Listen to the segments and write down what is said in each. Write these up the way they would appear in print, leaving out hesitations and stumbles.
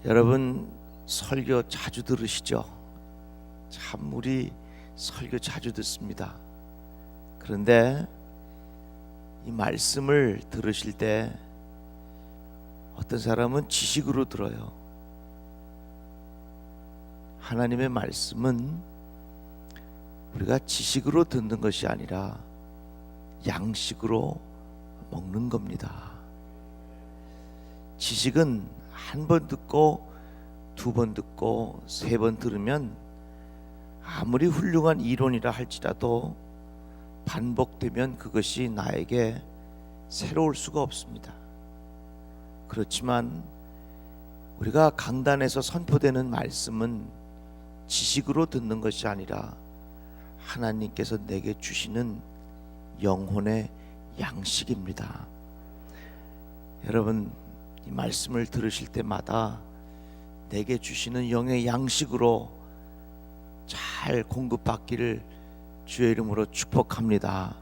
여러분 설교 자주 들으시죠? 참 우리 설교 자주 듣습니다. 그런데 이 말씀을 들으실 때 어떤 사람은 지식으로 들어요. 하나님의 말씀은 우리가 지식으로 듣는 것이 아니라 양식으로 먹는 겁니다. 지식은 한 번 듣고 두 번 듣고 세 번 들으면 아무리 훌륭한 이론이라 할지라도 반복되면 그것이 나에게 새로울 수가 없습니다. 그렇지만 우리가 강단에서 선포되는 말씀은 지식으로 듣는 것이 아니라 하나님께서 내게 주시는 영혼의 양식입니다. 여러분, 이 말씀을 들으실 때마다 내게 주시는 영의 양식으로 잘 공급받기를 주의 이름으로 축복합니다.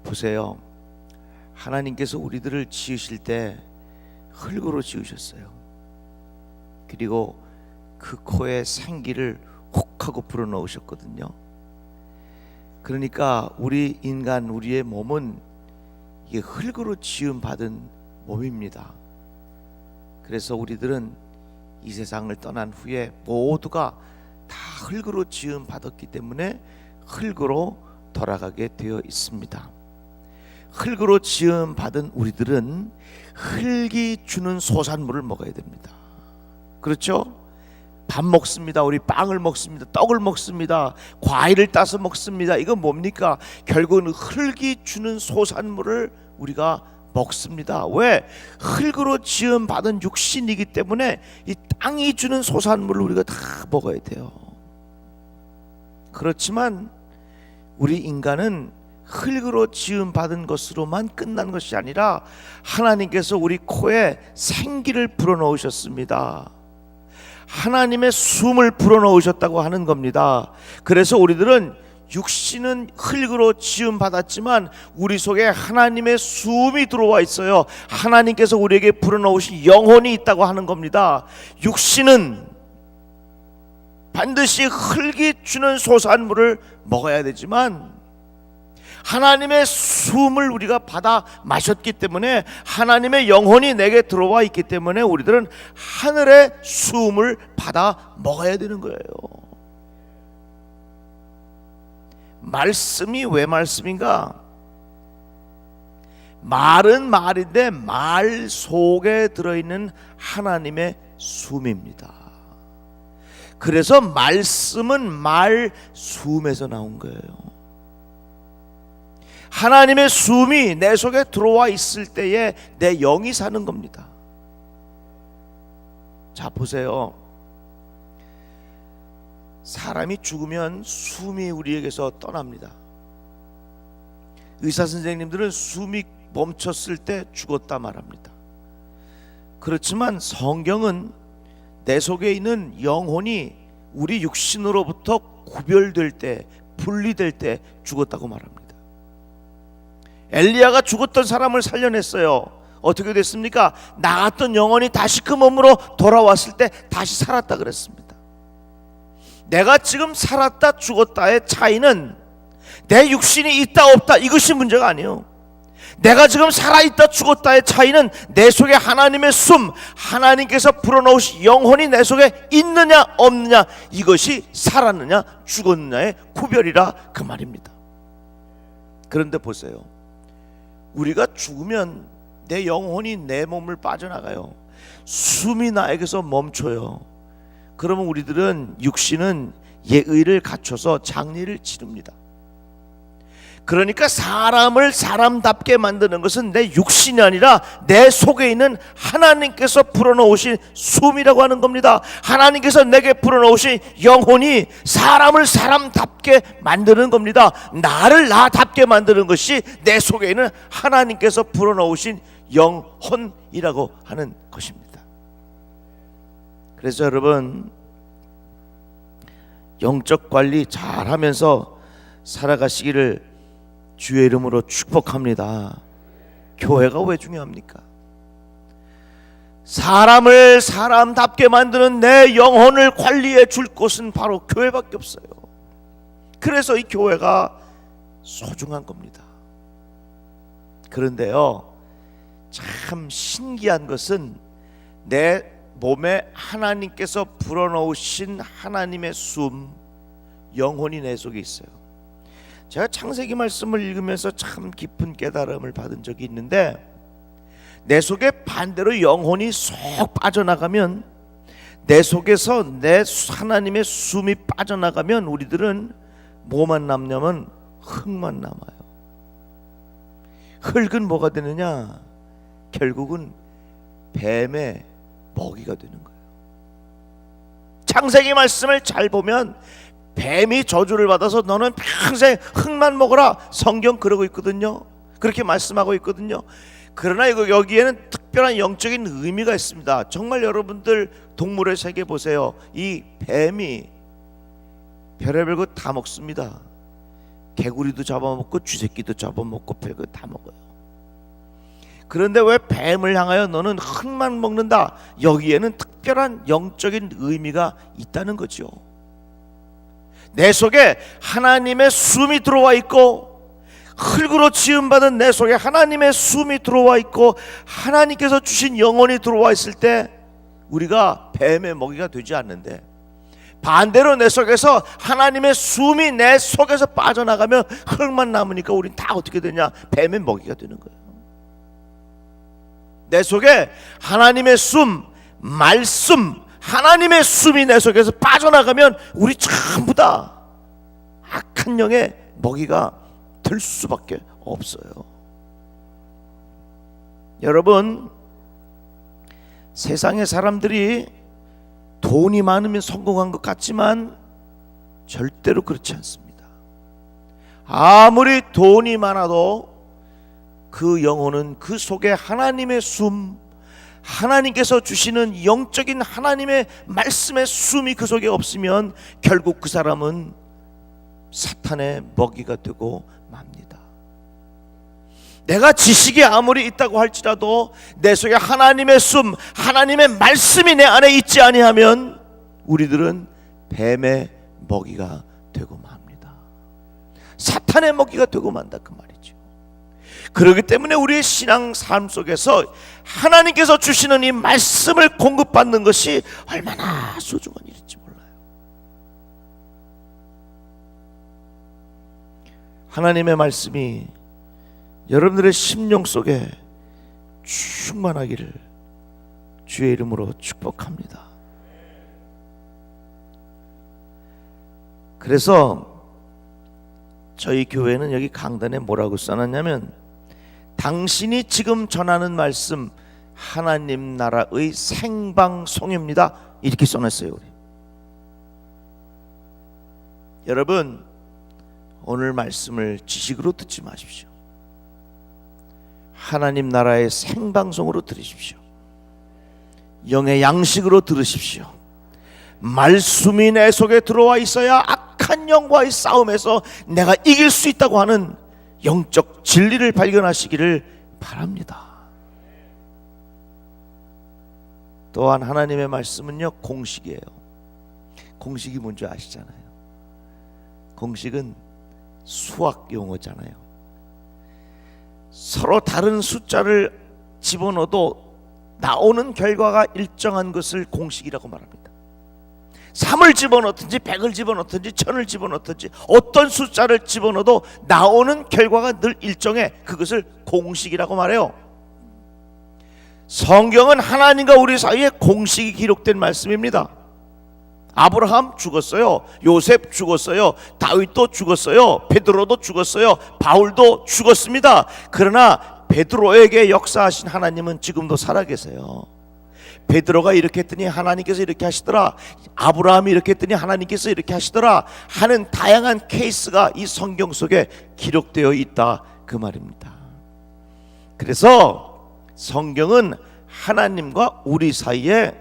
보세요, 하나님께서 우리들을 지으실 때 흙으로 지으셨어요. 그리고 그 코에 생기를 혹 하고 불어넣으셨거든요. 그러니까 우리 인간, 우리의 몸은 이게 흙으로 지음 받은 몸입니다. 그래서 우리들은 이 세상을 떠난 후에 모두가 다 흙으로 지음 받았기 때문에 흙으로 돌아가게 되어 있습니다. 흙으로 지음 받은 우리들은 흙이 주는 소산물을 먹어야 됩니다. 그렇죠? 밥 먹습니다. 우리 빵을 먹습니다. 떡을 먹습니다. 과일을 따서 먹습니다. 이건 뭡니까? 결국은 흙이 주는 소산물을 우리가 먹습니다. 왜? 흙으로 지음 받은 육신이기 때문에 이 땅이 주는 소산물을 우리가 다 먹어야 돼요. 그렇지만 우리 인간은 흙으로 지음 받은 것으로만 끝난 것이 아니라 하나님께서 우리 코에 생기를 불어넣으셨습니다. 하나님의 숨을 불어넣으셨다고 하는 겁니다. 그래서 우리들은 육신은 흙으로 지음 받았지만 우리 속에 하나님의 숨이 들어와 있어요. 하나님께서 우리에게 불어넣으신 영혼이 있다고 하는 겁니다. 육신은 반드시 흙이 주는 소산물을 먹어야 되지만 하나님의 숨을 우리가 받아 마셨기 때문에, 하나님의 영혼이 내게 들어와 있기 때문에 우리들은 하늘의 숨을 받아 먹어야 되는 거예요. 말씀이 왜 말씀인가? 말은 말인데 말 속에 들어있는 하나님의 숨입니다. 그래서 말씀은 말 숨에서 나온 거예요. 하나님의 숨이 내 속에 들어와 있을 때에 내 영이 사는 겁니다. 자, 보세요. 사람이 죽으면 숨이 우리에게서 떠납니다. 의사 선생님들은 숨이 멈췄을 때 죽었다 말합니다. 그렇지만 성경은 내 속에 있는 영혼이 우리 육신으로부터 구별될 때, 분리될 때 죽었다고 말합니다. 엘리야가 죽었던 사람을 살려냈어요. 어떻게 됐습니까? 나갔던 영혼이 다시 그 몸으로 돌아왔을 때 다시 살았다 그랬습니다. 내가 지금 살았다 죽었다의 차이는 내 육신이 있다 없다 이것이 문제가 아니에요. 내가 지금 살아있다 죽었다의 차이는 내 속에 하나님의 숨, 하나님께서 불어넣으신 영혼이 내 속에 있느냐 없느냐, 이것이 살았느냐 죽었느냐의 구별이라 그 말입니다. 그런데 보세요, 우리가 죽으면 내 영혼이 내 몸을 빠져나가요. 숨이 나에게서 멈춰요. 그러면 우리들은, 육신은 예의를 갖춰서 장례를 치릅니다. 그러니까 사람을 사람답게 만드는 것은 내 육신이 아니라 내 속에 있는 하나님께서 불어넣으신 숨이라고 하는 겁니다. 하나님께서 내게 불어넣으신 영혼이 사람을 사람답게 만드는 겁니다. 나를 나답게 만드는 것이 내 속에 있는 하나님께서 불어넣으신 영혼이라고 하는 것입니다. 그래서 여러분, 영적 관리 잘 하면서 살아가시기를 주의 이름으로 축복합니다. 교회가 왜 중요합니까? 사람을 사람답게 만드는 내 영혼을 관리해 줄 곳은 바로 교회밖에 없어요. 그래서 이 교회가 소중한 겁니다. 그런데요, 참 신기한 것은 내 몸에 하나님께서 불어넣으신 하나님의 숨, 영혼이 내 속에 있어요. 제가 창세기 말씀을 읽으면서 참 깊은 깨달음을 받은 적이 있는데, 내 속에 반대로 영혼이 쏙 빠져나가면, 내 속에서 내 하나님의 숨이 빠져나가면 우리들은 뭐만 남냐면 흙만 남아요. 흙은 뭐가 되느냐? 결국은 뱀의 먹이가 되는 거예요. 창세기 말씀을 잘 보면 뱀이 저주를 받아서 너는 평생 흙만 먹어라, 성경 그러고 있거든요. 그렇게 말씀하고 있거든요. 그러나 여기에는 특별한 영적인 의미가 있습니다. 정말 여러분들 동물의 세계 보세요. 이 뱀이 별의별 거 다 먹습니다. 개구리도 잡아먹고 쥐새끼도 잡아먹고 별거 다 먹어요. 그런데 왜 뱀을 향하여 너는 흙만 먹는다? 여기에는 특별한 영적인 의미가 있다는 거죠. 내 속에 하나님의 숨이 들어와 있고, 흙으로 지음받은 내 속에 하나님의 숨이 들어와 있고, 하나님께서 주신 영혼이 들어와 있을 때 우리가 뱀의 먹이가 되지 않는데, 반대로 내 속에서 하나님의 숨이 내 속에서 빠져나가면 흙만 남으니까 우린 다 어떻게 되냐? 뱀의 먹이가 되는 거예요. 내 속에 하나님의 숨, 말씀, 하나님의 숨이 내 속에서 빠져나가면 우리 전부 다 악한 영의 먹이가 될 수밖에 없어요. 여러분, 세상의 사람들이 돈이 많으면 성공한 것 같지만 절대로 그렇지 않습니다. 아무리 돈이 많아도 그 영혼은 그 속에 하나님의 숨, 하나님께서 주시는 영적인 하나님의 말씀의 숨이 그 속에 없으면 결국 그 사람은 사탄의 먹이가 되고 맙니다. 내가 지식이 아무리 있다고 할지라도 내 속에 하나님의 숨, 하나님의 말씀이 내 안에 있지 아니하면 우리들은 뱀의 먹이가 되고 맙니다. 사탄의 먹이가 되고 만다, 그 말이죠. 그렇기 때문에 우리의 신앙 삶 속에서 하나님께서 주시는 이 말씀을 공급받는 것이 얼마나 소중한 일인지 몰라요. 하나님의 말씀이 여러분들의 심령 속에 충만하기를 주의 이름으로 축복합니다. 그래서 저희 교회는 여기 강단에 뭐라고 써놨냐면, 당신이 지금 전하는 말씀 하나님 나라의 생방송입니다, 이렇게 써놨어요. 우리 여러분, 오늘 말씀을 지식으로 듣지 마십시오. 하나님 나라의 생방송으로 들으십시오. 영의 양식으로 들으십시오. 말씀이 내 속에 들어와 있어야 악한 영과의 싸움에서 내가 이길 수 있다고 하는 영적 진리를 발견하시기를 바랍니다. 또한 하나님의 말씀은요, 공식이에요. 공식이 뭔지 아시잖아요. 공식은 수학 용어잖아요. 서로 다른 숫자를 집어넣어도 나오는 결과가 일정한 것을 공식이라고 말합니다. 3을 집어넣든지 100을 집어넣든지 1000을 집어넣든지 어떤 숫자를 집어넣어도 나오는 결과가 늘 일정해. 그것을 공식이라고 말해요. 성경은 하나님과 우리 사이에 공식이 기록된 말씀입니다. 아브라함 죽었어요. 요셉 죽었어요. 다윗도 죽었어요. 베드로도 죽었어요. 바울도 죽었습니다. 그러나 베드로에게 역사하신 하나님은 지금도 살아계세요. 베드로가 이렇게 했더니 하나님께서 이렇게 하시더라, 아브라함이 이렇게 했더니 하나님께서 이렇게 하시더라 하는 다양한 케이스가 이 성경 속에 기록되어 있다, 그 말입니다. 그래서 성경은 하나님과 우리 사이의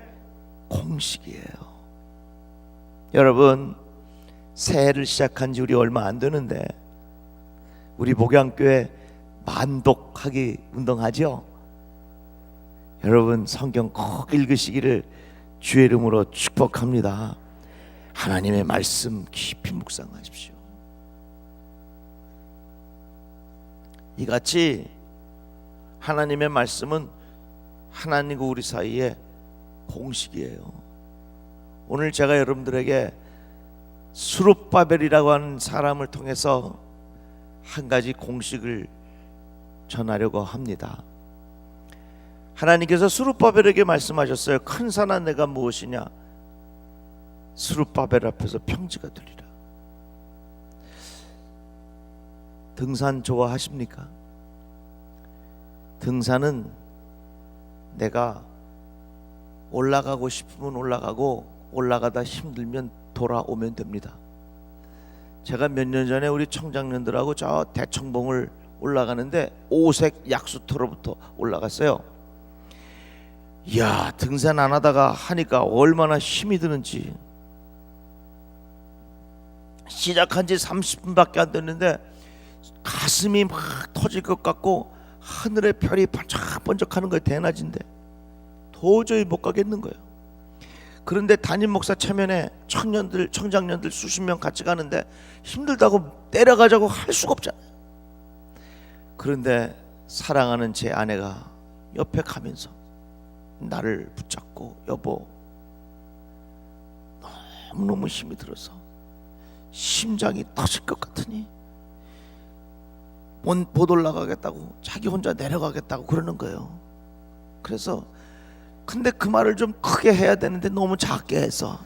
공식이에요. 여러분, 새해를 시작한 지 우리 얼마 안 되는데 우리 목양교회 만독하기 운동하죠? 여러분 성경 꼭 읽으시기를 주의 이름으로 축복합니다. 하나님의 말씀 깊이 묵상하십시오. 이같이 하나님의 말씀은 하나님과 우리 사이의 공식이에요. 오늘 제가 여러분들에게 스룹바벨이라고 하는 사람을 통해서 한 가지 공식을 전하려고 합니다. 하나님께서 스룹바벨에게 말씀하셨어요. 큰 산아 내가 무엇이냐? 스룹바벨 앞에서 평지가 되리라. 등산 좋아하십니까? 등산은 내가 올라가고 싶으면 올라가고 올라가다 힘들면 돌아오면 됩니다. 제가 몇 년 전에 우리 청장년들하고 저 대청봉을 올라가는데 오색 약수터로부터 올라갔어요. 이야, 등산 안 하다가 하니까 얼마나 힘이 드는지. 시작한 지 30분밖에 안 됐는데 가슴이 막 터질 것 같고 하늘의 별이 번쩍번쩍하는 거예요. 대낮인데 도저히 못 가겠는 거예요. 그런데 담임 목사 체면에 청장년들 수십 명 같이 가는데 힘들다고 내려가자고 할 수가 없잖아요. 그런데 사랑하는 제 아내가 옆에 가면서 나를 붙잡고 여보 너무너무 힘이 들어서 심장이 터질 것 같으니 못 올라가겠다고 자기 혼자 내려가겠다고 그러는 거예요. 그래서 근데 그 말을 좀 크게 해야 되는데 너무 작게 해서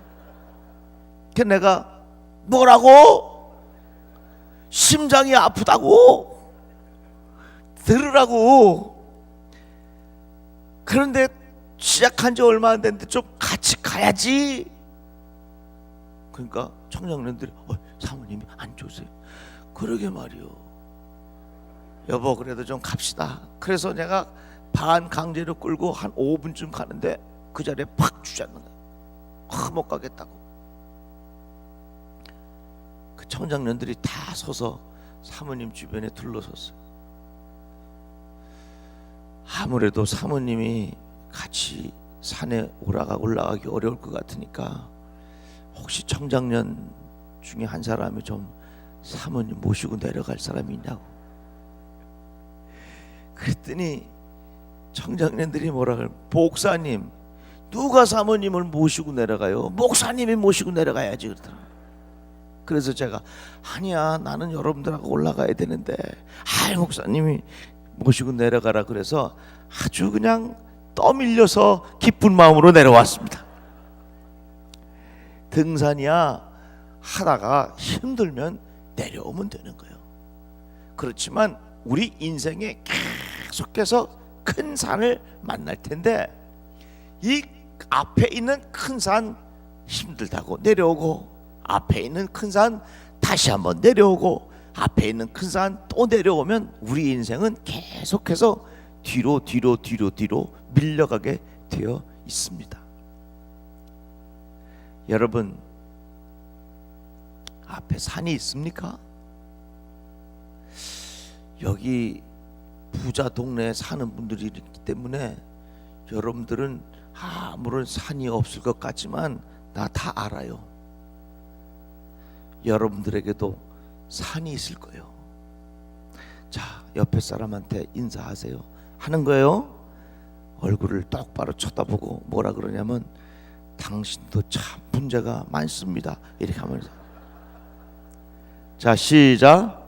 그래서 내가 뭐라고? 심장이 아프다고? 들으라고. 그런데 시작한 지 얼마 안 됐는데 좀 같이 가야지. 그러니까 청장년들이 사모님이 안 좋으세요? 그러게 말이요. 여보 그래도 좀 갑시다. 그래서 내가 반 강제로 끌고 한 5분쯤 가는데 그 자리에 팍 주저앉는 거야. 못 가겠다고. 그 청장년들이 다 서서 사모님 주변에 둘러섰어요. 아무래도 사모님이 같이 산에 올라가기 어려울 것 같으니까 혹시 청장년 중에 한 사람이 좀 사모님 모시고 내려갈 사람이 있냐고. 그랬더니 청장년들이 뭐라 그래? 목사님, 누가 사모님을 모시고 내려가요? 목사님이 모시고 내려가야지 그러더라고요. 그래서 제가 아니야 나는 여러분들하고 올라가야 되는데 목사님이 모시고 내려가라 그래서 아주 그냥 떠밀려서 기쁜 마음으로 내려왔습니다. 등산이야 하다가 힘들면 내려오면 되는 거예요. 그렇지만 우리 인생에 계속해서 큰 산을 만날 텐데 이 앞에 있는 큰 산 힘들다고 내려오고 앞에 있는 큰 산 다시 한번 내려오고 앞에 있는 큰 산 또 내려오면 우리 인생은 계속해서 뒤로 밀려가게 되어 있습니다. 여러분 앞에 산이 있습니까? 여기 부자 동네에 사는 분들이 있기 때문에 여러분들은 아무런 산이 없을 것 같지만 나 다 알아요. 여러분들에게도 산이 있을 거예요. 자, 옆에 사람한테 인사하세요. 하는 거예요. 얼굴을 똑바로 쳐다보고 뭐라 그러냐면 당신도 참 문제가 많습니다. 이렇게 하면서 자 시작.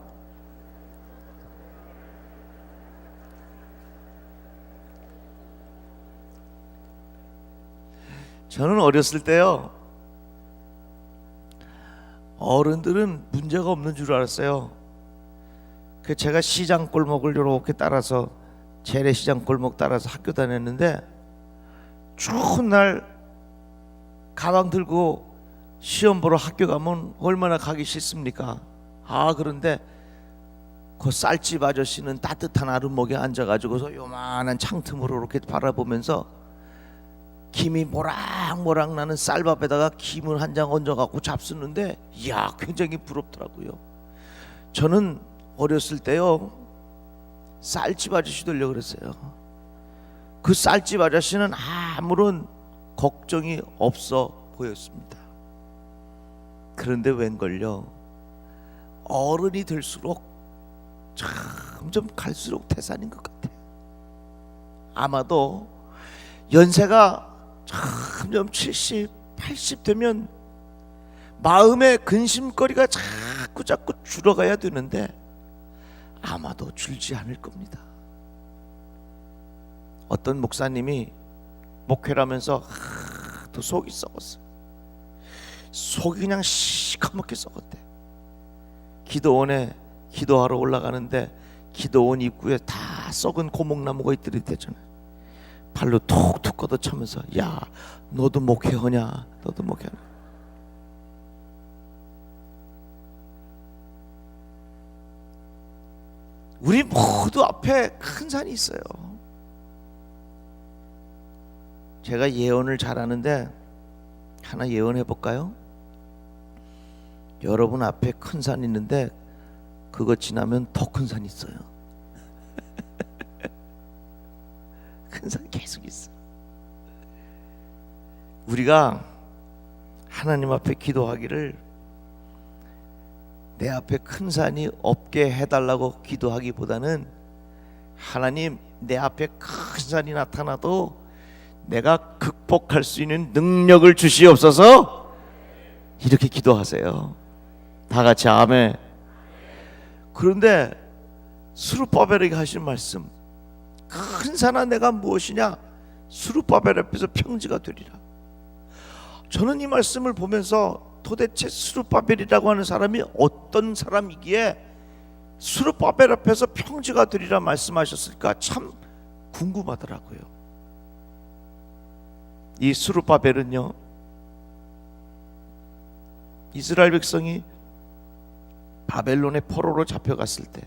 저는 어렸을 때요 어른들은 문제가 없는 줄 알았어요. 그 제가 시장 골목을 이렇게 따라서 재래시장 골목 따라서 학교 다녔는데 추운 날 가방 들고 시험 보러 학교 가면 얼마나 가기 싫습니까? 그런데 그 쌀집 아저씨는 따뜻한 아랫목에 앉아가지고서 요만한 창틈으로 이렇게 바라보면서 김이 모락모락 나는 쌀밥에다가 김을 한 장 얹어갖고 잡수는데 이야 굉장히 부럽더라고요. 저는 어렸을 때요 쌀집 아저씨 되려고 그랬어요. 그 쌀집 아저씨는 아무런 걱정이 없어 보였습니다. 그런데 웬걸요, 어른이 될수록 점점 갈수록 태산인 것 같아요. 아마도 연세가 점점 70, 80 되면 마음의 근심거리가 자꾸 줄어가야 되는데 아마도 줄지 않을 겁니다. 어떤 목사님이 목회를 하면서 또 속이 썩었어요. 속이 그냥 시커멓게 썩었대. 기도원에 기도하러 올라가는데 기도원 입구에 다 썩은 고목나무가 있더랬대잖아요. 발로 툭툭 걷어차면서, 야, 너도 목회하냐? 너도 목회하냐? 우리 모두 앞에 큰 산이 있어요. 제가 예언을 잘하는데 하나 예언해 볼까요? 여러분 앞에 큰 산이 있는데 그거 지나면 더 큰 산이 있어요. 큰 산이 계속 있어. 우리가 하나님 앞에 기도하기를 내 앞에 큰 산이 없게 해달라고 기도하기보다는, 하나님, 내 앞에 큰 산이 나타나도 내가 극복할 수 있는 능력을 주시옵소서, 이렇게 기도하세요. 다 같이 아멘. 그런데 스룹바벨에게 하신 말씀, 큰 산아 내가 무엇이냐? 스룹바벨 앞에서 평지가 되리라. 저는 이 말씀을 보면서 도대체 스룹바벨이라고 하는 사람이 어떤 사람이기에 스룹바벨 앞에서 평지가 되리라 말씀하셨을까 참 궁금하더라고요. 이 스룹바벨은요, 이스라엘 백성이 바벨론의 포로로 잡혀갔을 때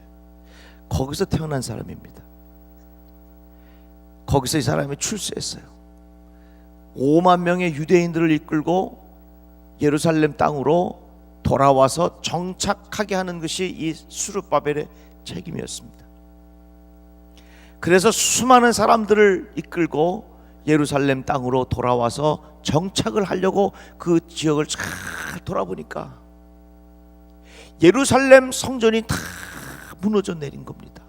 거기서 태어난 사람입니다. 거기서 이 사람이 출세했어요. 5만 명의 유대인들을 이끌고 예루살렘 땅으로 돌아와서 정착하게 하는 것이 이 스룹바벨의 책임이었습니다. 그래서 수많은 사람들을 이끌고 예루살렘 땅으로 돌아와서 정착을 하려고 그 지역을 잘 돌아보니까 예루살렘 성전이 다 무너져 내린 겁니다.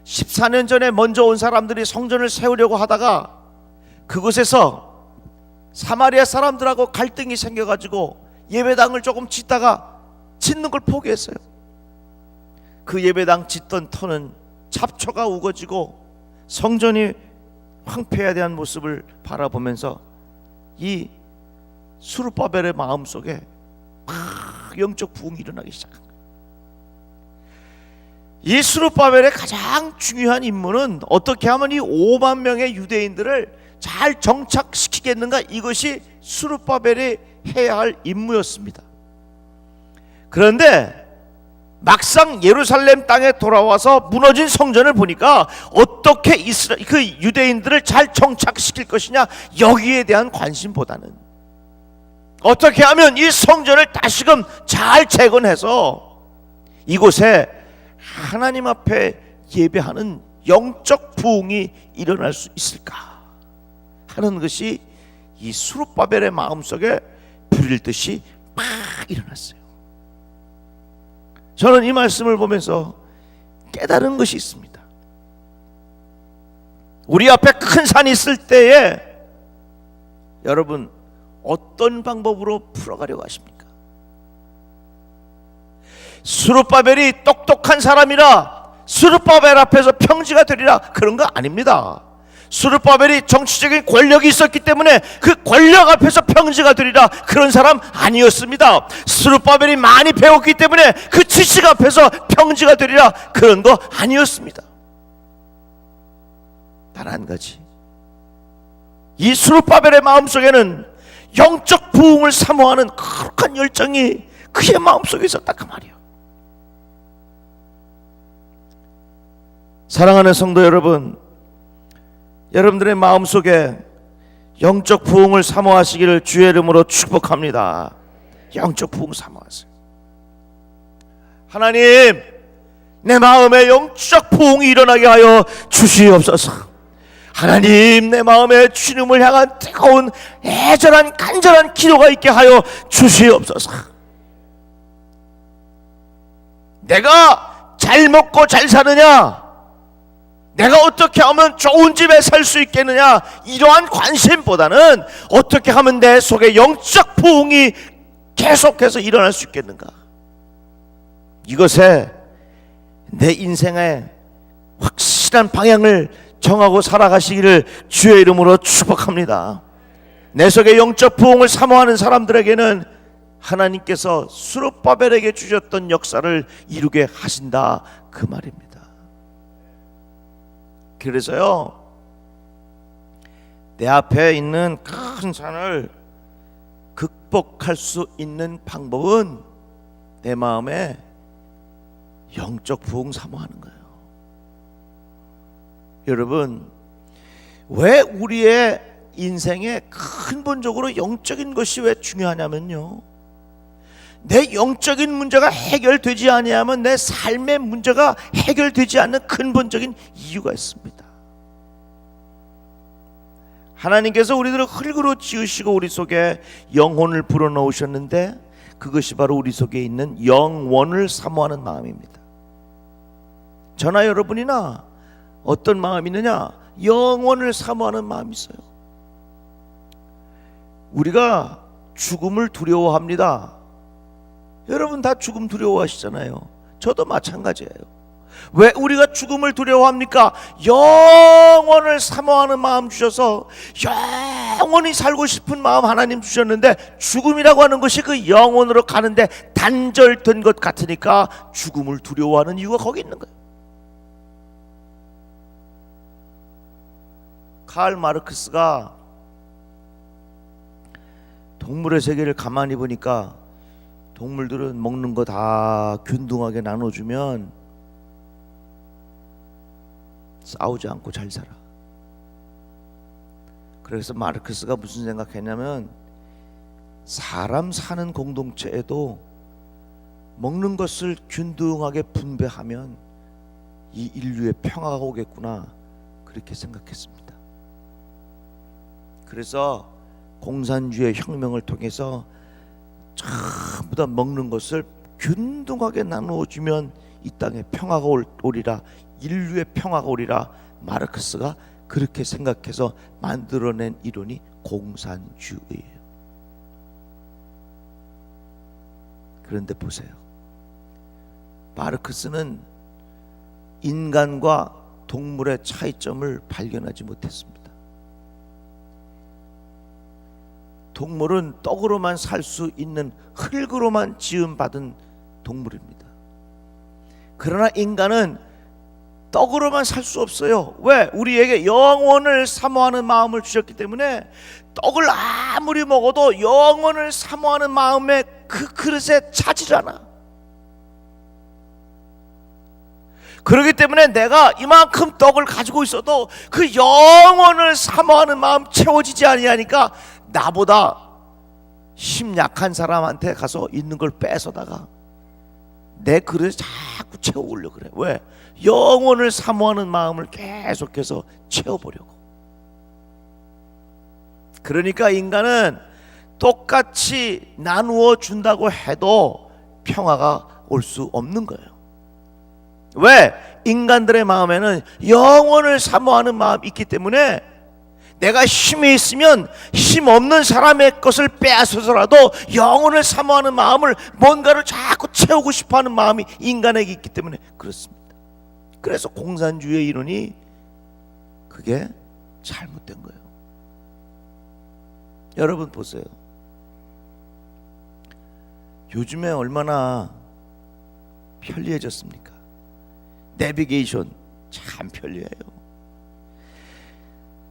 14년 전에 먼저 온 사람들이 성전을 세우려고 하다가 그곳에서 사마리아 사람들하고 갈등이 생겨가지고 예배당을 조금 짓다가 짓는 걸 포기했어요. 그 예배당 짓던 터는 잡초가 우거지고 성전이 황폐해야 대한 모습을 바라보면서 이 스룹바벨의 마음속에 막 영적 부흥이 일어나기 시작한 거예요. 이 스룹바벨의 가장 중요한 임무는 어떻게 하면 이 5만 명의 유대인들을 잘 정착시키겠는가, 이것이 스룹바벨이 해야 할 임무였습니다. 그런데 막상 예루살렘 땅에 돌아와서 무너진 성전을 보니까 어떻게 그 유대인들을 잘 정착시킬 것이냐, 여기에 대한 관심보다는 어떻게 하면 이 성전을 다시금 잘 재건해서 이곳에 하나님 앞에 예배하는 영적 부흥이 일어날 수 있을까 하는 것이 이 스룹바벨의 마음속에 불일 듯이 막 일어났어요. 저는 이 말씀을 보면서 깨달은 것이 있습니다. 우리 앞에 큰 산이 있을 때에 여러분 어떤 방법으로 풀어가려고 하십니까? 스룹바벨이 똑똑한 사람이라 스룹바벨 앞에서 평지가 되리라, 그런 거 아닙니다. 스룹바벨이 정치적인 권력이 있었기 때문에 그 권력 앞에서 평지가 되리라, 그런 사람 아니었습니다. 스룹바벨이 많이 배웠기 때문에 그 지식 앞에서 평지가 되리라, 그런 거 아니었습니다. 단 한 가지, 이 스룹바벨의 마음속에는 영적 부흥을 사모하는 거룩한 열정이 그의 마음속에 있었다, 그 말이에요. 사랑하는 성도 여러분, 여러분들의 마음속에 영적 부흥을 사모하시기를 주의 이름으로 축복합니다. 영적 부흥 사모하세요. 하나님, 내 마음에 영적 부흥이 일어나게 하여 주시옵소서. 하나님, 내 마음에 주님을 향한 뜨거운 애절한 간절한 기도가 있게 하여 주시옵소서. 내가 잘 먹고 잘 사느냐, 내가 어떻게 하면 좋은 집에 살 수 있겠느냐, 이러한 관심보다는 어떻게 하면 내 속에 영적 부흥이 계속해서 일어날 수 있겠는가, 이것에 내 인생의 확실한 방향을 정하고 살아가시기를 주의 이름으로 축복합니다. 내 속에 영적 부흥을 사모하는 사람들에게는 하나님께서 스룹바벨에게 주셨던 역사를 이루게 하신다, 그 말입니다. 그래서요, 내 앞에 있는 큰 산을 극복할 수 있는 방법은 내 마음에 영적 부흥 사모하는 거예요. 여러분, 왜 우리의 인생에 근본적으로 영적인 것이 왜 중요하냐면요, 내 영적인 문제가 해결되지 아니하면 내 삶의 문제가 해결되지 않는 근본적인 이유가 있습니다. 하나님께서 우리들을 흙으로 지으시고 우리 속에 영혼을 불어넣으셨는데, 그것이 바로 우리 속에 있는 영원을 사모하는 마음입니다. 저나 여러분이나 어떤 마음이 있느냐? 영원을 사모하는 마음이 있어요. 우리가 죽음을 두려워합니다. 여러분 다 죽음 두려워하시잖아요. 저도 마찬가지예요. 왜 우리가 죽음을 두려워합니까? 영원을 사모하는 마음 주셔서 영원히 살고 싶은 마음 하나님 주셨는데, 죽음이라고 하는 것이 그 영원으로 가는데 단절된 것 같으니까 죽음을 두려워하는 이유가 거기 있는 거예요. 칼 마르크스가 동물의 세계를 가만히 보니까 동물들은 먹는 거 다 균등하게 나눠주면 싸우지 않고 잘 살아. 그래서 마르크스가 무슨 생각했냐면, 사람 사는 공동체에도 먹는 것을 균등하게 분배하면 이 인류의 평화가 오겠구나, 그렇게 생각했습니다. 그래서 공산주의 혁명을 통해서 전부 다 먹는 것을 균등하게 나누어주면 이 땅에 평화가 오리라, 인류의 평화가 오리라, 마르크스가 그렇게 생각해서 만들어낸 이론이 공산주의예요. 그런데 보세요, 마르크스는 인간과 동물의 차이점을 발견하지 못했습니다. 동물은 떡으로만 살 수 있는 흙으로만 지음받은 동물입니다. 그러나 인간은 떡으로만 살 수 없어요. 왜? 우리에게 영원을 사모하는 마음을 주셨기 때문에 떡을 아무리 먹어도 영원을 사모하는 마음에 그 그릇에 차질 않아. 그렇기 때문에 내가 이만큼 떡을 가지고 있어도 그 영원을 사모하는 마음 채워지지 아니하니까 나보다 힘 약한 사람한테 가서 있는 걸 뺏어다가 내 그릇에 자꾸 채워오려고 그래. 왜? 영원을 사모하는 마음을 계속해서 채워보려고. 그러니까 인간은 똑같이 나누어 준다고 해도 평화가 올 수 없는 거예요. 왜? 인간들의 마음에는 영원을 사모하는 마음이 있기 때문에 내가 힘이 있으면 힘 없는 사람의 것을 빼앗아서라도 영혼을 사모하는 마음을, 뭔가를 자꾸 채우고 싶어하는 마음이 인간에게 있기 때문에 그렇습니다. 그래서 공산주의 이론이 그게 잘못된 거예요. 여러분 보세요. 요즘에 얼마나 편리해졌습니까? 내비게이션 참 편리해요.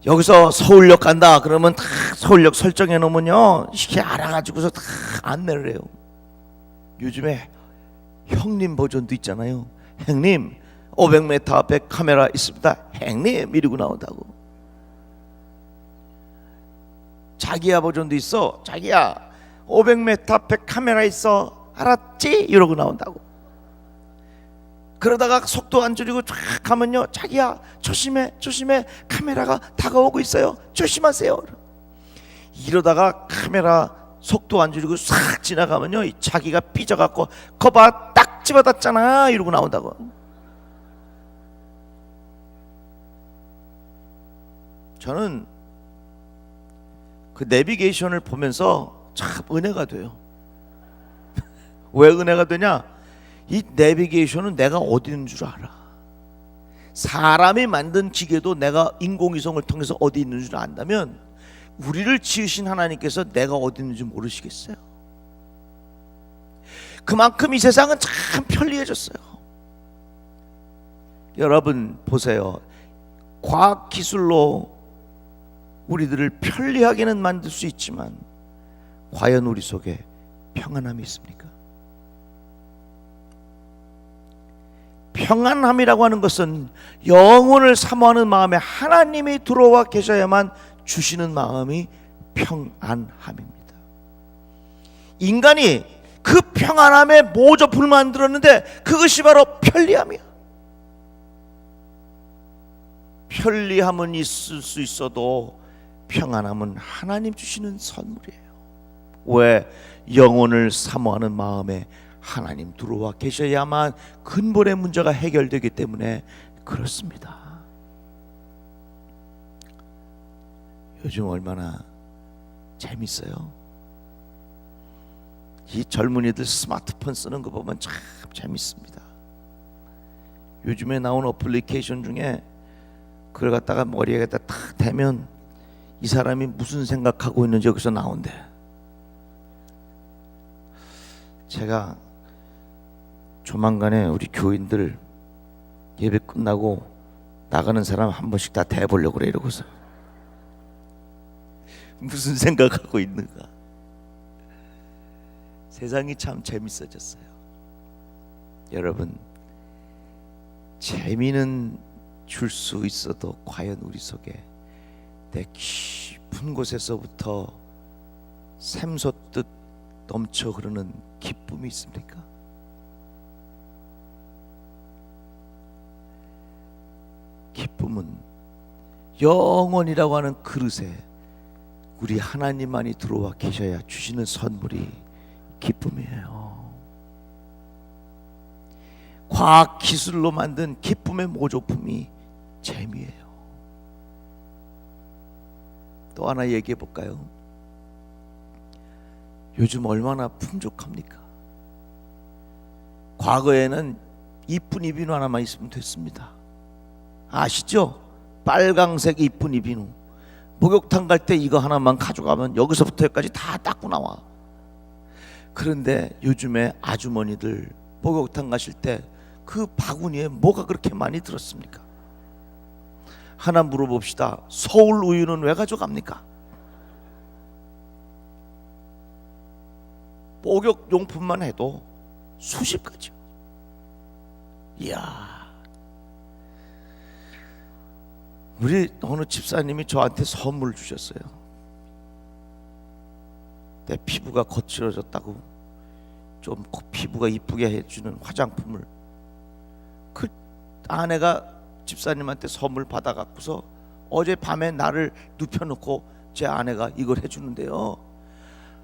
여기서 서울역 간다 그러면 다 서울역 설정해 놓으면요, 이렇게 알아가지고서 다 안내를 해요. 요즘에 형님 버전도 있잖아요. 형님 500m 앞에 카메라 있습니다. 형님 이러고 나온다고. 자기야 버전도 있어. 자기야 500m 앞에 카메라 있어, 알았지? 이러고 나온다고. 그러다가 속도 안 줄이고 쫙 가면요, 자기야 조심해 조심해, 카메라가 다가오고 있어요, 조심하세요. 이러다가 카메라 속도 안 줄이고 싹 지나가면요, 자기가 삐져갖고 거봐 딱 집어놨잖아 이러고 나온다고. 저는 그 내비게이션을 보면서 참 은혜가 돼요. 왜 은혜가 되냐? 이 내비게이션은 내가 어디 있는 줄 알아. 사람이 만든 기계도 내가 인공위성을 통해서 어디 있는 줄 안다면 우리를 지으신 하나님께서 내가 어디 있는지 모르시겠어요? 그만큼 이 세상은 참 편리해졌어요. 여러분 보세요. 과학기술로 우리들을 편리하게는 만들 수 있지만 과연 우리 속에 평안함이 있습니까? 평안함이라고 하는 것은 영혼을 사모하는 마음에 하나님이 들어와 계셔야만 주시는 마음이 평안함입니다. 인간이 그 평안함의 모조품을 만들었는데 그것이 바로 편리함이야. 편리함은 있을 수 있어도 평안함은 하나님 주시는 선물이에요. 왜? 영혼을 사모하는 마음에 하나님 들어와 계셔야만 근본의 문제가 해결되기 때문에 그렇습니다. 요즘 얼마나 재밌어요. 이 젊은이들 스마트폰 쓰는 거 보면 참 재밌습니다. 요즘에 나온 어플리케이션 중에 그걸 갖다가 머리에다 탁 대면 이 사람이 무슨 생각하고 있는지 여기서 나온대. 제가 조만간에 우리 교인들 예배 끝나고 나가는 사람 한 번씩 다 대보려고 그래. 이러고서 무슨 생각하고 있는가. 세상이 참 재밌어졌어요. 여러분, 재미는 줄 수 있어도 과연 우리 속에 내 깊은 곳에서부터 샘솟듯 넘쳐 흐르는 기쁨이 있습니까? 기쁨은 영원이라고 하는 그릇에 우리 하나님만이 들어와 계셔야 주시는 선물이 기쁨이에요. 과학 기술로 만든 기쁨의 모조품이 재미예요. 또 하나 얘기해 볼까요? 요즘 얼마나 풍족합니까? 과거에는 이쁜 이비누 하나만 있으면 됐습니다. 아시죠? 빨강색 이쁜 이비누. 목욕탕 갈 때 이거 하나만 가져가면 여기서부터 여기까지 다 닦고 나와. 그런데 요즘에 아주머니들 목욕탕 가실 때 그 바구니에 뭐가 그렇게 많이 들었습니까? 하나 물어봅시다. 서울 우유는 왜 가져갑니까? 목욕용품만 해도 수십 가지. 이야, 우리 어느 집사님이 저한테 선물 주셨어요. 내 피부가 거칠어졌다고 좀 피부가 이쁘게 해주는 화장품을. 그 아내가 집사님한테 선물 받아갖고서 어젯밤에 나를 눕혀놓고 제 아내가 이걸 해주는데요,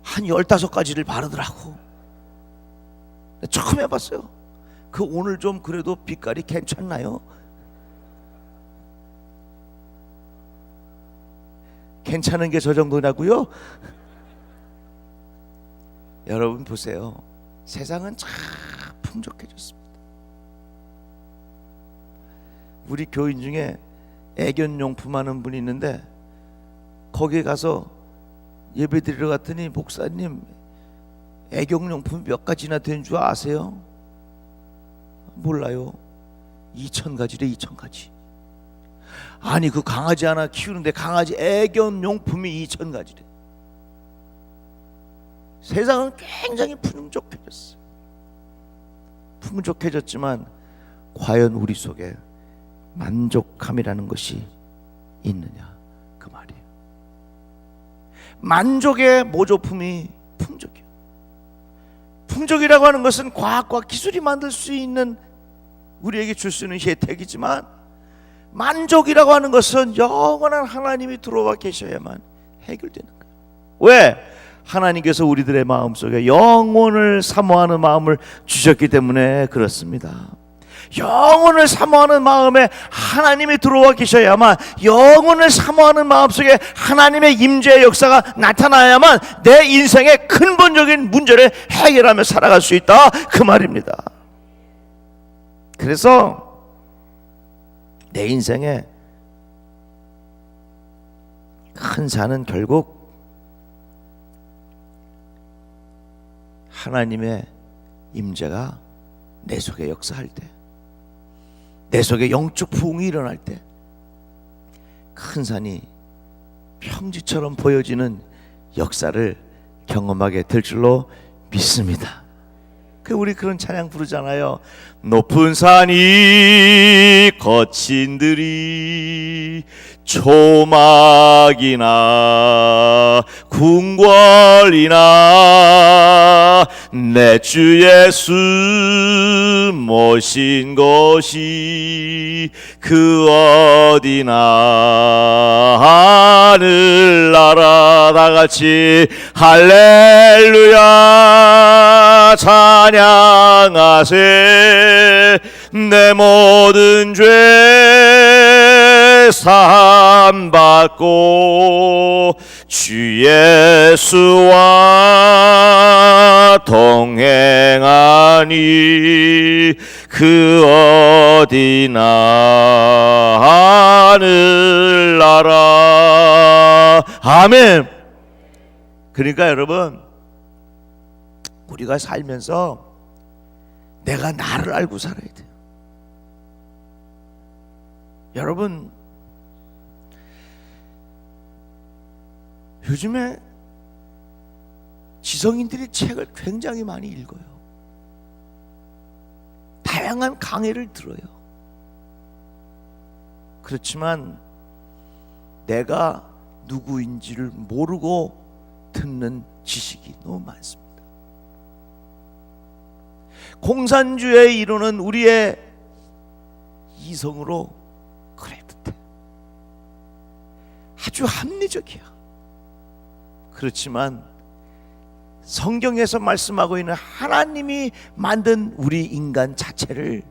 한 15가지를 바르더라고. 처음 해봤어요. 그 오늘 좀 그래도 빛깔이 괜찮나요? 괜찮은 게 저 정도냐고요? 여러분 보세요. 세상은 참 풍족해졌습니다. 우리 교인 중에 애견용품 하는 분이 있는데 거기에 가서 예배 드리러 갔더니, 목사님 애견용품 몇 가지나 되는 줄 아세요? 몰라요. 2,000가지래. 2,000가지. 아니 그 강아지 하나 키우는데 강아지 애견용품이 2,000가지래. 세상은 굉장히 풍족해졌어요. 풍족해졌지만 과연 우리 속에 만족함이라는 것이 있느냐, 그 말이에요. 만족의 모조품이 풍족이에요. 풍족이라고 하는 것은 과학과 기술이 만들 수 있는 우리에게 줄 수 있는 혜택이지만 만족이라고 하는 것은 영원한 하나님이 들어와 계셔야만 해결되는 거예요. 왜? 하나님께서 우리들의 마음속에 영혼을 사모하는 마음을 주셨기 때문에 그렇습니다. 영혼을 사모하는 마음에 하나님이 들어와 계셔야만, 영혼을 사모하는 마음속에 하나님의 임재의 역사가 나타나야만 내 인생의 근본적인 문제를 해결하며 살아갈 수 있다, 그 말입니다. 그래서 내 인생의 큰 산은 결국 하나님의 임재가 내 속에 역사할 때, 내 속에 영적 부흥이 일어날 때 큰 산이 평지처럼 보여지는 역사를 경험하게 될 줄로 믿습니다. 우리 그런 찬양 부르잖아요. 높은 산이 거친 들이 초막이나 궁궐이나 내 주 예수 모신 것이 그 어디나 하늘나라 다같이 할렐루야 찬양하세 내 모든 죄 사함 받고 주 예수와 동행하니 그 어디나 하늘나라. 아멘. 그러니까 여러분, 우리가 살면서 내가 나를 알고 살아야 돼요. 여러분, 요즘에 지성인들이 책을 굉장히 많이 읽어요. 다양한 강의를 들어요. 그렇지만 내가 누구인지를 모르고 듣는 지식이 너무 많습니다. 공산주의에 이루는 우리의 이성으로 그래 듯해. 아주 합리적이야. 그렇지만 성경에서 말씀하고 있는 하나님이 만든 우리 인간 자체를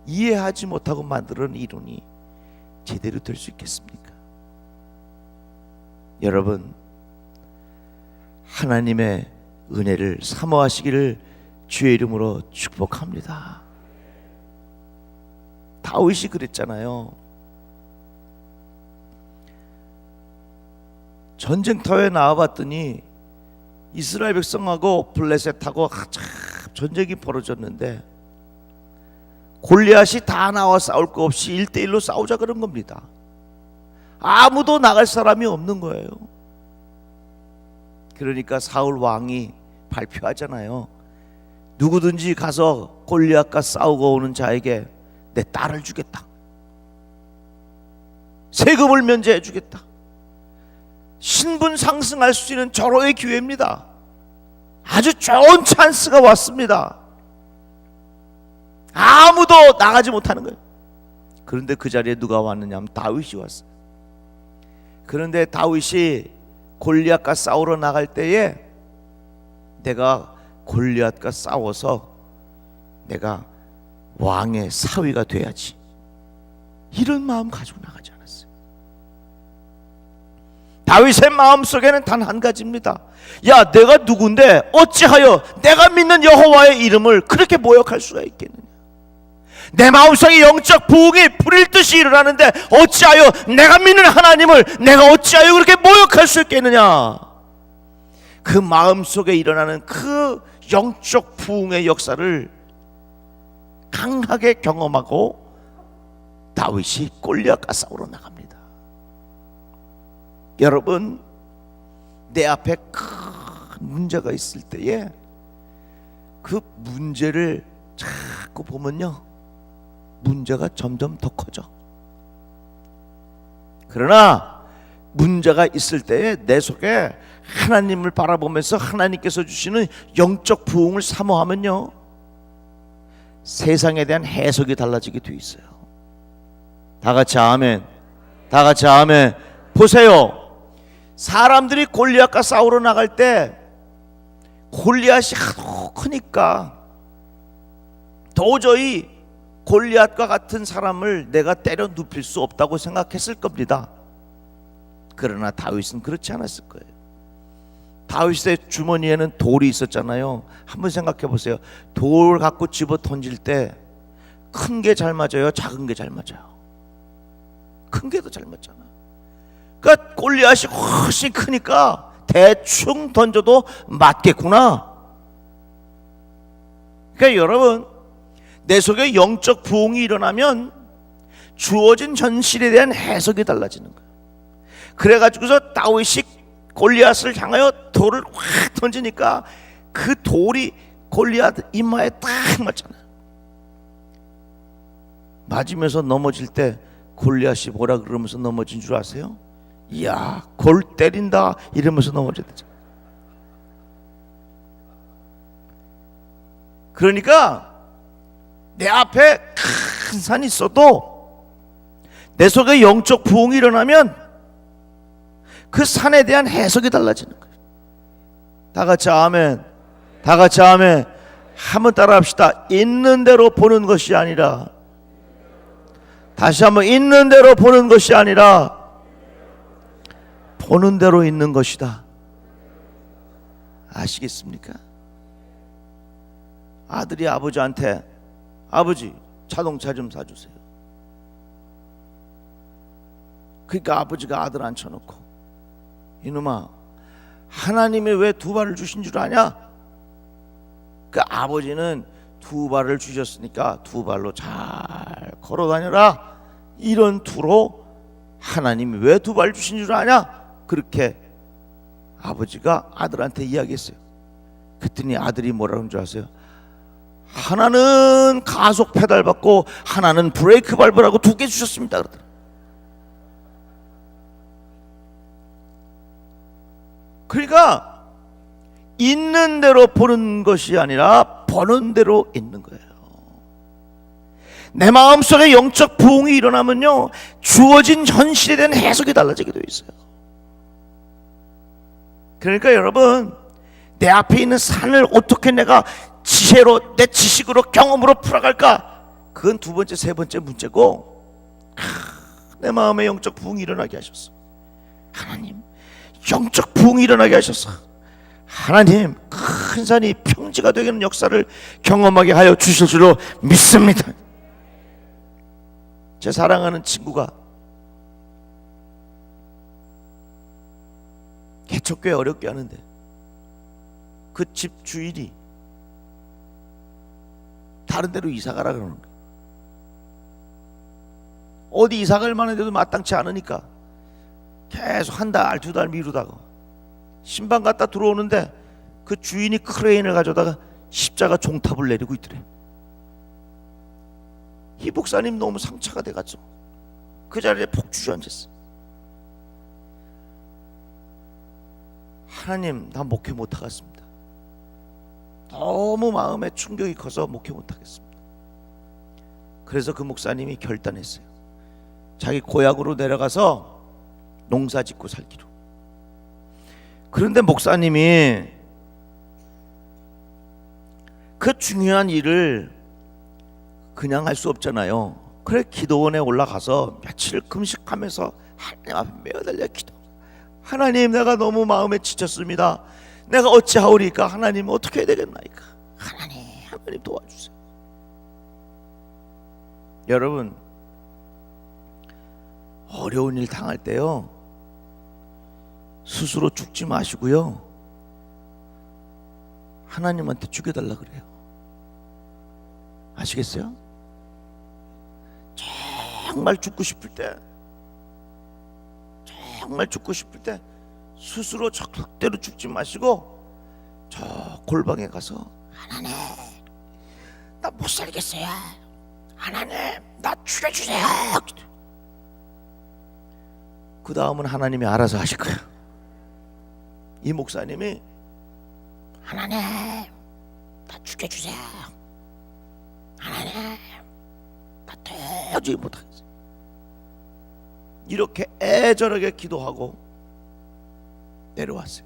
이해하지 못하고 만드는 이론이 제대로 될 수 있겠습니까? 여러분, 하나님의 은혜를 사모하시기를 주의 이름으로 축복합니다. 다윗이 그랬잖아요. 전쟁터에 나와봤더니 이스라엘 백성하고 블레셋하고 전쟁이 벌어졌는데 골리앗이 다 나와 싸울 거 없이 1대1로 싸우자 그런 겁니다. 아무도 나갈 사람이 없는 거예요. 그러니까 사울 왕이 발표하잖아요. 누구든지 가서 골리앗과 싸우고 오는 자에게 내 딸을 주겠다. 세금을 면제해 주겠다. 신분 상승할 수 있는 절호의 기회입니다. 아주 좋은 찬스가 왔습니다. 아무도 나가지 못하는 거예요. 그런데 그 자리에 누가 왔느냐 하면 다윗이 왔어요. 그런데 다윗이 골리앗과 싸우러 나갈 때에 내가 골리앗과 싸워서 내가 왕의 사위가 돼야지, 이런 마음 가지고 나가지 않았어요. 다윗의 마음속에는 단 한 가지입니다. 야, 내가 누군데 어찌하여 내가 믿는 여호와의 이름을 그렇게 모욕할 수가 있겠느냐. 내 마음속에 영적 부흥이 불일 듯이 일어나는데 어찌하여 내가 믿는 하나님을 내가 어찌하여 그렇게 모욕할 수 있겠느냐. 그 마음속에 일어나는 그 영적 부흥의 역사를 강하게 경험하고 다윗이 골리앗과 싸우러 나갑니다. 여러분, 내 앞에 큰 문제가 있을 때에 그 문제를 자꾸 보면요, 문제가 점점 더 커져. 그러나 문제가 있을 때에 내 속에 하나님을 바라보면서 하나님께서 주시는 영적 부흥을 사모하면요, 세상에 대한 해석이 달라지게 돼 있어요. 다 같이 아멘. 다 같이 아멘. 보세요. 사람들이 골리앗과 싸우러 나갈 때 골리앗이 하도 크니까 도저히 골리앗과 같은 사람을 내가 때려 눕힐 수 없다고 생각했을 겁니다. 그러나 다윗은 그렇지 않았을 거예요. 다윗의 주머니에는 돌이 있었잖아요. 한번 생각해 보세요. 돌 갖고 집어 던질 때 큰 게 잘 맞아요? 작은 게 잘 맞아요? 큰 게 더 잘 맞잖아. 그러니까 골리앗이 훨씬 크니까 대충 던져도 맞겠구나. 그러니까 여러분, 내 속에 영적 부흥이 일어나면 주어진 현실에 대한 해석이 달라지는 거예요. 그래가지고서 다윗이 골리앗을 향하여 돌을 확 던지니까 그 돌이 골리앗 이마에 딱 맞잖아요. 맞으면서 넘어질 때 골리앗이 뭐라 그러면서 넘어진 줄 아세요? 이야, 골 때린다 이러면서 넘어졌죠. 그러니까 내 앞에 큰 산이 있어도 내 속에 영적 부흥이 일어나면 그 산에 대한 해석이 달라지는 거예요. 다 같이 아멘. 다 같이 아멘. 한번 따라 합시다. 있는 대로 보는 것이 아니라, 다시 한번, 있는 대로 보는 것이 아니라 보는 대로 있는 것이다. 아시겠습니까? 아들이 아버지한테 아버지 자동차 좀 사주세요. 그러니까 아버지가 아들 앉혀놓고 이놈아 하나님이 왜 두 발을 주신 줄 아냐? 그 아버지는 두 발을 주셨으니까 두 발로 잘 걸어 다녀라 이런 투로 하나님이 왜 두 발 주신 줄 아냐? 그렇게 아버지가 아들한테 이야기했어요. 그랬더니 아들이 뭐라는 줄 아세요? 하나는 가속 페달 밟고 하나는 브레이크 밟으라고 두 개 주셨습니다 그러더라. 그러니까 있는 대로 보는 것이 아니라 보는 대로 있는 거예요. 내 마음속에 영적 부흥이 일어나면요 주어진 현실에 대한 해석이 달라지게 되어 있어요. 그러니까 여러분, 내 앞에 있는 산을 어떻게 내가 지혜로, 내 지식으로, 경험으로 풀어갈까? 그건 두 번째, 세 번째 문제고, 내 마음에 영적 부흥이 일어나게 하셨어. 하나님, 영적 부흥이 일어나게 하셨어. 하나님, 큰 산이 평지가 되는 역사를 경험하게 하여 주실 줄로 믿습니다. 제 사랑하는 친구가 개척 꽤 어렵게 하는데 그 집 주인이 다른 데로 이사 가라 그러는 거예요. 어디 이사 갈 만한데도 마땅치 않으니까 계속 한 달, 두 달 미루다가 신방 갔다 들어오는데 그 주인이 크레인을 가져다가 십자가 종탑을 내리고 있더래. 이 목사님 너무 상처가 돼가지고 그 자리에 푹 주저앉았어. 하나님, 나 목회 못하겠습니다. 너무 마음에 충격이 커서 목회 못하겠습니다. 그래서 그 목사님이 결단했어요. 자기 고향으로 내려가서 농사 짓고 살기로. 그런데 목사님이 그 중요한 일을 그냥 할 수 없잖아요. 그래 기도원에 올라가서 며칠 금식하면서 하나님 앞에 매어달려 기도. 하나님, 내가 너무 마음에 지쳤습니다. 내가 어찌하오리까? 하나님, 어떻게 해야 되겠나이까? 하나님 도와주세요. 여러분, 어려운 일 당할 때요 스스로 죽지 마시고요 하나님한테 죽여달라 그래요. 아시겠어요? 정말 죽고 싶을 때, 정말 죽고 싶을 때 스스로 절대로 죽지 마시고 저 골방에 가서 하나님, 나 못 살겠어요. 하나님, 나 죽여주세요. 그 다음은 하나님이 알아서 하실 거야. 이 목사님이 하나님, 나 죽여주세요. 나 도저히 못하겠어. 이렇게 애절하게 기도하고 내려왔어요.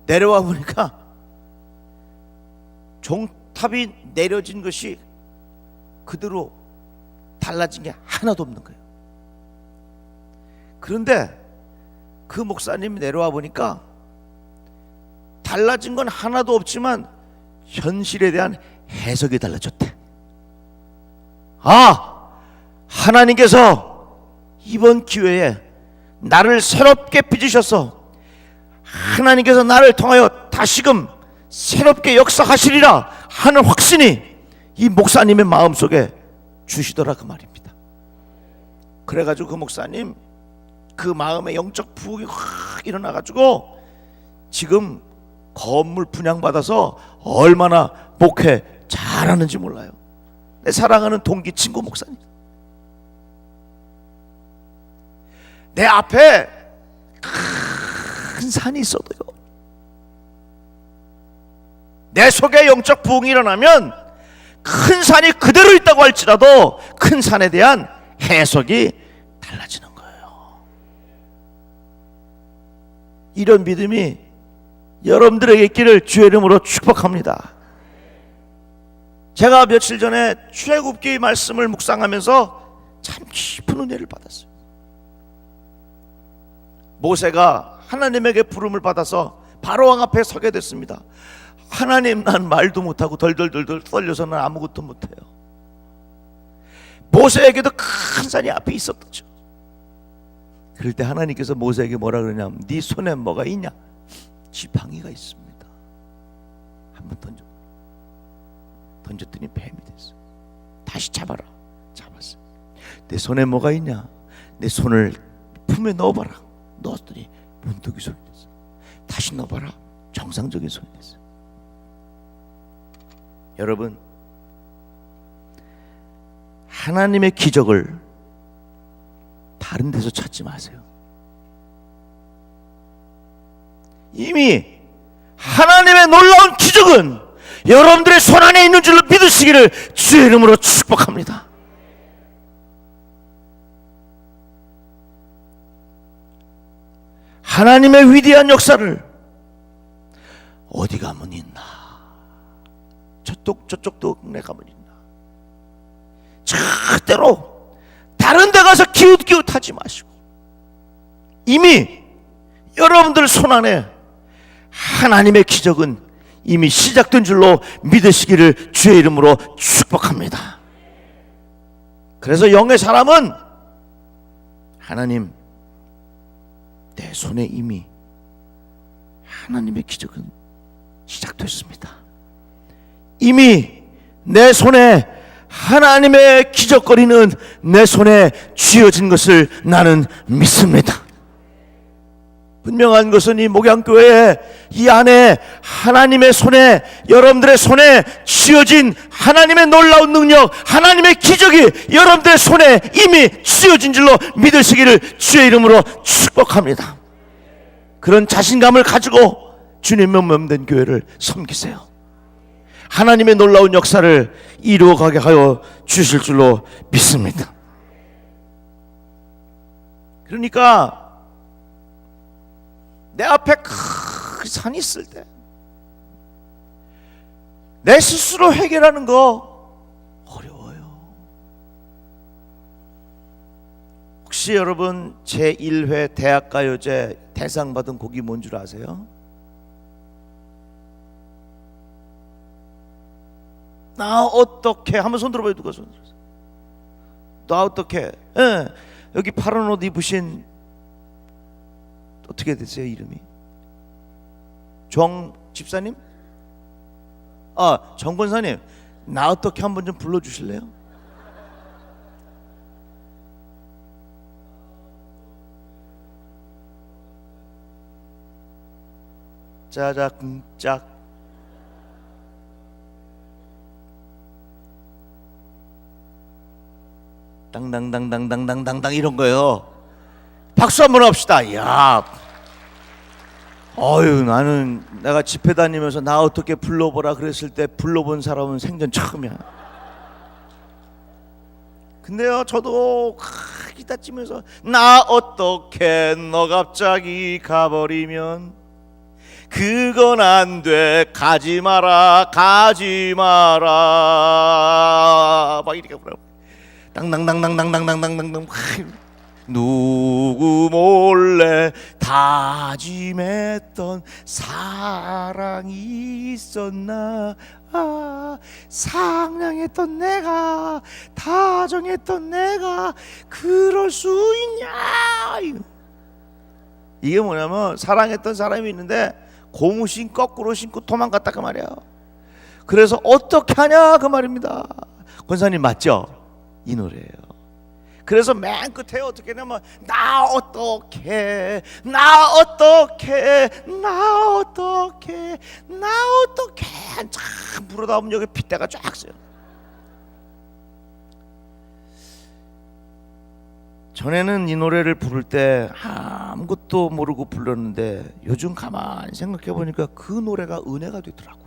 내려와 보니까 종탑이 내려진 것이 그대로 달라진 게 하나도 없는 거예요. 그런데 그 목사님이 내려와 보니까 달라진 건 하나도 없지만 현실에 대한 해석이 달라졌대. 하나님께서 이번 기회에 나를 새롭게 빚으셔서 하나님께서 나를 통하여 다시금 새롭게 역사하시리라 하는 확신이 이 목사님의 마음속에 주시더라 그 말입니다. 그래가지고 그 목사님 그 마음에 영적 부흥이 확 일어나가지고 지금 건물 분양받아서 얼마나 목회 잘하는지 몰라요. 내 사랑하는 동기 친구 목사님, 내 앞에 큰 산이 있어도요, 내 속에 영적 부흥이 일어나면 큰 산이 그대로 있다고 할지라도 큰 산에 대한 해석이 달라지는 거예요. 이런 믿음이 여러분들에게 있기를 주의 이름으로 축복합니다. 제가 며칠 전에 출애굽기 말씀을 묵상하면서 참 깊은 은혜를 받았어요. 모세가 하나님에게 부름을 받아서 바로왕 앞에 서게 됐습니다. 하나님, 난 말도 못하고 덜덜덜덜 떨려서 난 아무것도 못해요. 모세에게도 큰 산이 앞에 있었죠. 그럴 때 하나님께서 모세에게 뭐라 그러냐면, 네 손에 뭐가 있냐? 지팡이가 있습니다. 한번 던졌더니 뱀이 됐어요. 다시 잡아라. 잡았어요. 내 손에 뭐가 있냐? 내 손을 품에 넣어봐라. 넣었더니 문득이 손이 됐어요. 다시 넣어봐라. 정상적인 손이 됐어요. 여러분, 하나님의 기적을 다른 데서 찾지 마세요. 이미 하나님의 놀라운 기적은 여러분들의 손 안에 있는 줄로 믿으시기를 주의 이름으로 축복합니다. 하나님의 위대한 역사를 어디 가면 있나? 저쪽 동네 가면 있나? 절대로 다른 데 가서 기웃기웃하지 마시고 이미 여러분들 손 안에 하나님의 기적은 이미 시작된 줄로 믿으시기를 주의 이름으로 축복합니다. 그래서 영의 사람은 하나님, 내 손에 이미 하나님의 기적은 시작됐습니다. 이미 내 손에 하나님의 기적거리는 내 손에 쥐어진 것을 나는 믿습니다. 분명한 것은 이 목양교회 이 안에 하나님의 손에, 여러분들의 손에 쥐어진 하나님의 놀라운 능력, 하나님의 기적이 여러분들의 손에 이미 쥐어진 줄로 믿으시기를 주의 이름으로 축복합니다. 그런 자신감을 가지고 주님의 몸된 교회를 섬기세요. 하나님의 놀라운 역사를 이루어가게 하여 주실 줄로 믿습니다. 그러니까 내 앞에 큰 산이 있을 때 내 스스로 해결하는 거 어려워요. 혹시 여러분 제1회 대학가요제 대상 받은 곡이 뭔 줄 아세요? 나 어떻게 한번 손 들어봐요. 누가 손 들어보세요. 나 어떻게? 예, 여기 파란 옷 입으신 어떻게 되세요? 이름이 정 집사님? 정 권사님, 나 어떻게 한번 좀 불러주실래요? 짜자쿵짝 땅땅땅땅땅땅땅 이런 거요. 박수 한번 합시다. 야, 나는 내가 집회 다니면서 나 어떻게 불러보라 그랬을 때 불러본 사람은 생전 처음이야. 근데요, 저도 기타 치면서 나 어떻게 너 갑자기 가버리면 그건 안 돼, 가지 마라, 가지 마라, 막 이렇게 부르고 땅땅땅땅땅땅땅땅땅 누구 몰래 다짐했던 사랑이 있었나. 상냥했던 내가, 다정했던 내가 그럴 수 있냐. 이게 뭐냐면 사랑했던 사람이 있는데 고무신 거꾸로 신고 도망갔다 그 말이야. 그래서 어떻게 하냐 그 말입니다. 권사님 맞죠? 이 노래예요. 그래서 맨 끝에 어떻게 하냐면 나 어떻게 참 부르다 보면 여기 핏대가 쫙 써요. 전에는 이 노래를 부를 때 아무것도 모르고 불렀는데 요즘 가만히 생각해 보니까 그 노래가 은혜가 되더라고.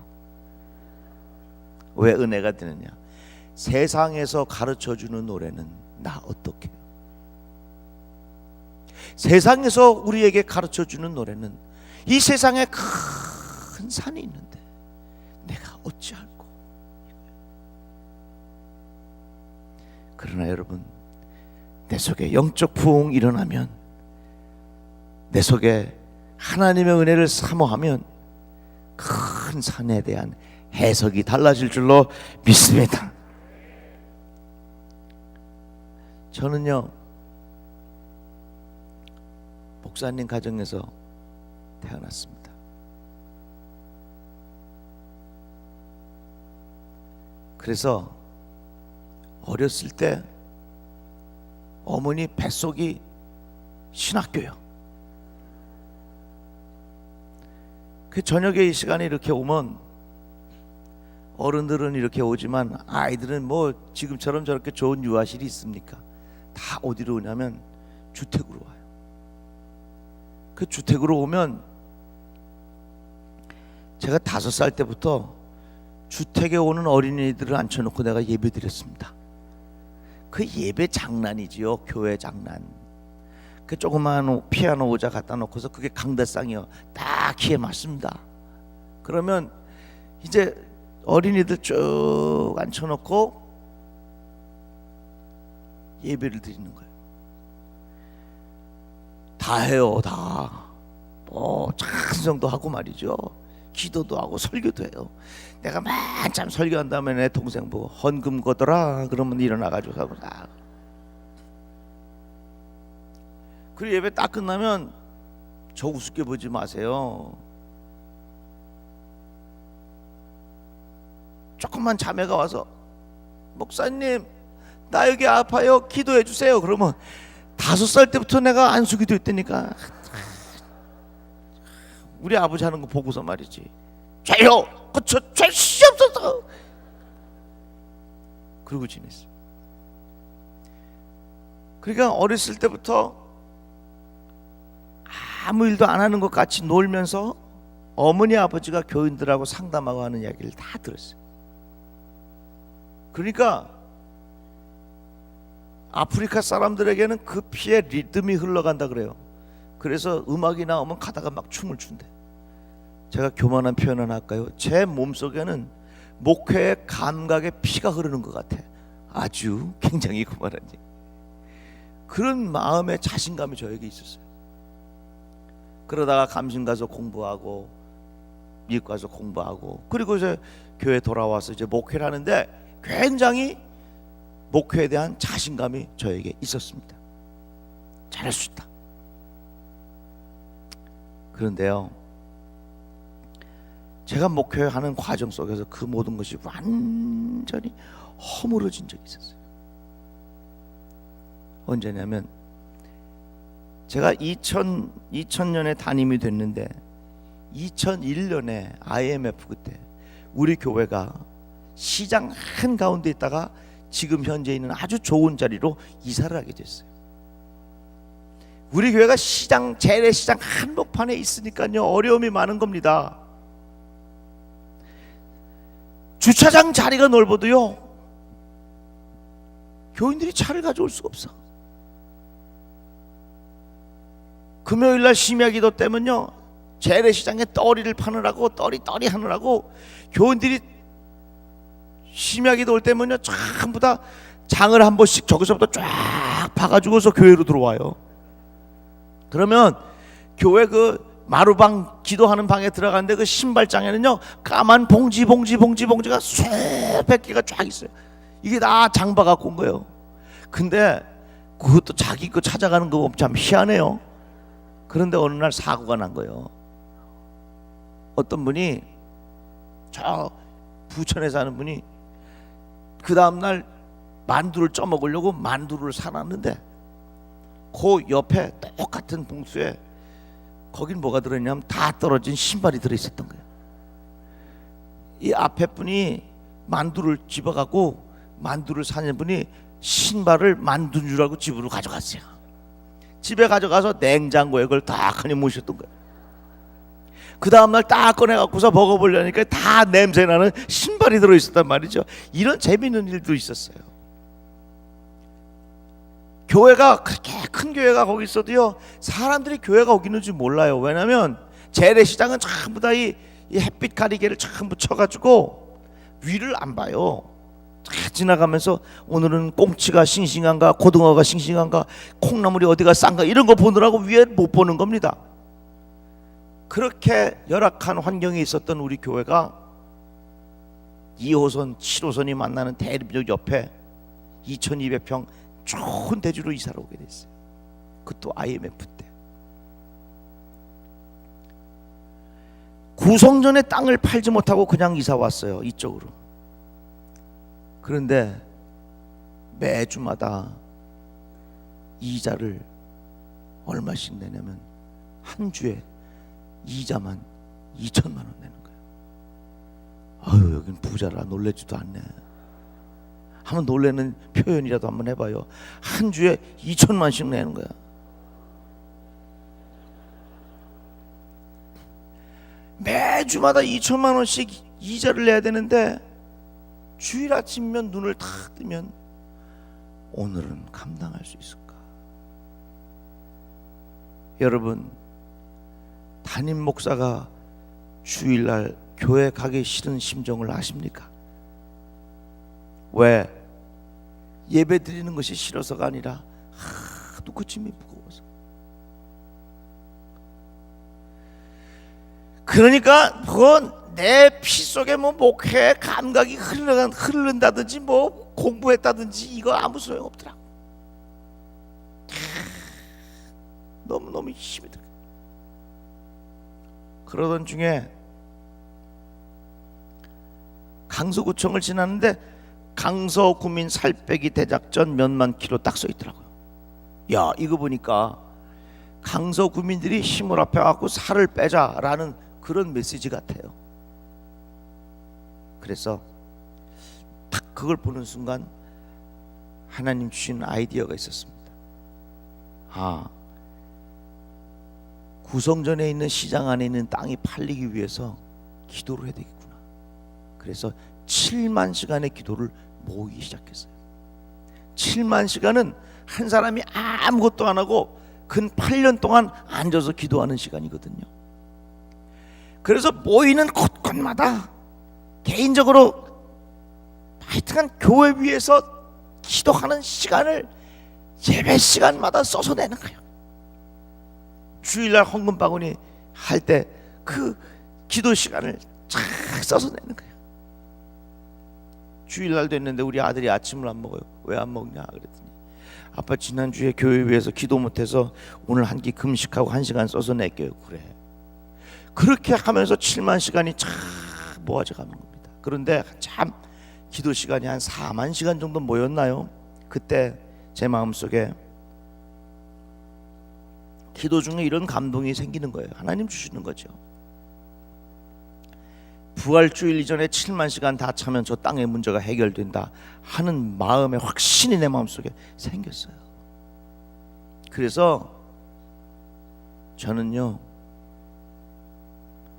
왜 은혜가 되느냐? 세상에서 가르쳐주는 노래는 나 어떻게, 세상에서 우리에게 가르쳐주는 노래는 이 세상에 큰 산이 있는데 내가 어찌할꼬. 그러나 여러분, 내 속에 영적 부흥이 일어나면, 내 속에 하나님의 은혜를 사모하면 큰 산에 대한 해석이 달라질 줄로 믿습니다. 저는요, 목사님 가정에서 태어났습니다. 그래서 어렸을 때 어머니 뱃속이 신학교요. 그 저녁에 이 시간에 이렇게 오면 어른들은 이렇게 오지만 아이들은 뭐 지금처럼 저렇게 좋은 유아실이 있습니까? 다 어디로 오냐면 주택으로 와요. 그 주택으로 오면 제가 5살 때부터 주택에 오는 어린이들을 앉혀놓고 내가 예배 드렸습니다. 그 예배 장난이지요. 교회 장난. 그 조그마한 피아노 의자 갖다 놓고서 그게 강대상이요. 딱 키에 맞습니다. 그러면 이제 어린이들 쭉 앉혀놓고 예배를 드리는 거예요. 다 해요. 다. 뭐 찬송도 하고 말이죠. 기도도 하고 설교도 해요. 내가 만참 설교한 다음에 내 동생 보고 헌금 거더라 그러면 일어나가지고 하고 다. 그리고 예배 딱 끝나면 저 우습게 보지 마세요. 조금만 자매가 와서 목사님 나 여기 아파요 기도해 주세요. 그러면 5살 때부터 내가 안수기도 했다니까. 우리 아버지 하는 거 보고서 말이지. 죄요 그쵸 죄 시옵소서 그러고 지냈어. 그러니까 어렸을 때부터 아무 일도 안 하는 것 같이 놀면서 어머니 아버지가 교인들하고 상담하고 하는 이야기를 다 들었어요. 그러니까 아프리카 사람들에게는 그 피에 리듬이 흘러간다 그래요. 그래서 음악이 나오면 가다가 막 춤을 춘대. 제가 교만한 표현을 할까요? 제 몸속에는 목회의 감각에 피가 흐르는 것 같아. 아주 굉장히 그만하지. 그런 마음의 자신감이 저에게 있었어요. 그러다가 감신 가서 공부하고 미국 가서 공부하고 그리고 이제 교회 돌아와서 이제 목회를 하는데 굉장히 목회에 대한 자신감이 저에게 있었습니다. 잘할 수 있다. 그런데요, 제가 목회하는 과정 속에서 그 모든 것이 완전히 허물어진 적이 있었어요. 언제냐면 제가 2000년에 담임이 됐는데 2001년에 IMF 그때 우리 교회가 시장 한가운데 있다가 지금 현재 있는 아주 좋은 자리로 이사를 하게 됐어요. 우리 교회가 시장, 재래시장 한복판에 있으니까요 어려움이 많은 겁니다. 주차장 자리가 넓어도요 교인들이 차를 가져올 수가 없어. 금요일날 심야기도 때문요 재래시장에 떠리를 파느라고 떠리 하느라고 교인들이 심야기도 올 때면요 전부 다 장을 한 번씩 저기서부터 쫙 봐가지고서 교회로 들어와요. 그러면 교회 그 마루방 기도하는 방에 들어갔는데 그 신발장에는요 까만 봉지가 수백 개가 쫙 있어요. 이게 다 장바 갖고 온 거예요. 근데 그것도 자기 거 찾아가는 거 보면 참 희한해요. 그런데 어느 날 사고가 난 거예요. 어떤 분이 저 부천에 사는 분이 그 다음날 만두를 쪄먹으려고 만두를 사놨는데 그 옆에 똑같은 봉투에 거긴 뭐가 들어있냐면 다 떨어진 신발이 들어있었던 거예요. 이 앞에 분이 만두를 집어가고 만두를 사는 분이 신발을 만두인 줄 알고 집으로 가져갔어요. 집에 가져가서 냉장고에 그걸 다 그냥 모셨던 거예요. 그 다음날 딱 꺼내갖고서 먹어보려니까 다 냄새나는 신발이 들어있었단 말이죠. 이런 재미있는 일도 있었어요. 교회가 그렇게 큰 교회가 거기 있어도요 사람들이 교회가 거기 있는지 몰라요. 왜냐하면 재래시장은 전부 다 이 햇빛 가리개를 전부 쳐가지고 위를 안 봐요. 다 지나가면서 오늘은 꽁치가 싱싱한가 고등어가 싱싱한가 콩나물이 어디가 싼가 이런 거 보느라고 위에 못 보는 겁니다. 그렇게 열악한 환경에 있었던 우리 교회가 2호선 7호선이 만나는 대림역 옆에 2200평 좋은 대주로 이사를 오게 됐어요. 그것도 IMF 때. 구성전에 땅을 팔지 못하고 그냥 이사 왔어요. 이쪽으로. 그런데 매주마다 이자를 얼마씩 내냐면 한 주에 이자만 2천만 원 내는 거예요. 아유 여긴 부자라 놀래지도 않네. 한번 놀래는 표현이라도 한번 해봐요. 한 주에 2천만씩 내는 거야. 매주마다 2천만 원씩 이자를 내야 되는데 주일 아침이면 눈을 탁 뜨면 오늘은 감당할 수 있을까? 여러분 담임 목사가 주일날 교회 가기 싫은 심정을 아십니까? 왜? 예배 드리는 것이 싫어서가 아니라 하도 그 짐이 무거워서. 그러니까 그건 내 피 속에 뭐 목회 감각이 흐른다든지 뭐 공부했다든지 이거 아무 소용 없더라. 너무 힘이 들어. 그러던 중에 강서구청을 지났는데 강서구민 살빼기 대작전 몇만 킬로 딱 써있더라고요. 야 이거 보니까 강서구민들이 힘을 합해갖고 살을 빼자라는 그런 메시지 같아요. 그래서 딱 그걸 보는 순간 하나님 주신 아이디어가 있었습니다. 구성전에 있는 시장 안에 있는 땅이 팔리기 위해서 기도를 해야 되겠구나. 그래서 7만 시간의 기도를 모으기 시작했어요. 7만 시간은 한 사람이 아무것도 안 하고 근 8년 동안 앉아서 기도하는 시간이거든요. 그래서 모이는 곳곳마다 개인적으로 하여튼 교회 위에서 기도하는 시간을 예배 시간마다 써서 내는 거예요. 주일날 헌금 바구니 할 때 그 기도 시간을 쫙 써서 내는 거예요. 주일날 됐는데 우리 아들이 아침을 안 먹어요. 왜 안 먹냐 그랬더니 아빠 지난주에 교회 위해서 기도 못해서 오늘 한 끼 금식하고 1시간 써서 낼게요. 그래. 그렇게 하면서 7만 시간이 쫙 모아져 가는 겁니다. 그런데 참 기도 시간이 한 4만 시간 정도 모였나요? 그때 제 마음속에 기도 중에 이런 감동이 생기는 거예요. 하나님 주시는 거죠. 부활주일 이전에 7만 시간 다 차면 저 땅의 문제가 해결된다 하는 마음의 확신이 내 마음속에 생겼어요. 그래서 저는요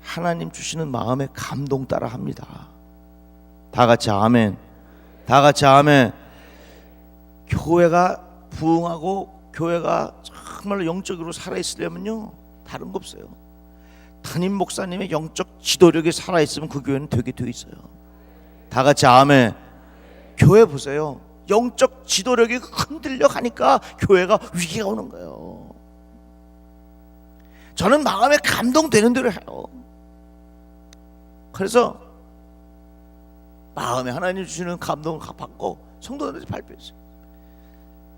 하나님 주시는 마음에 감동 따라 합니다. 다 같이 아멘. 다 같이 아멘. 교회가 부흥하고 교회가 정말로 영적으로 살아있으려면요 다른 거 없어요. 담임 목사님의 영적 지도력이 살아있으면 그 교회는 되게 돼 있어요. 다 같이 아멘. 교회 보세요. 영적 지도력이 흔들려 가니까 교회가 위기가 오는 거예요. 저는 마음에 감동되는 대로 해요. 그래서 마음에 하나님 주시는 감동을 받고 성도들한테 발표했어요.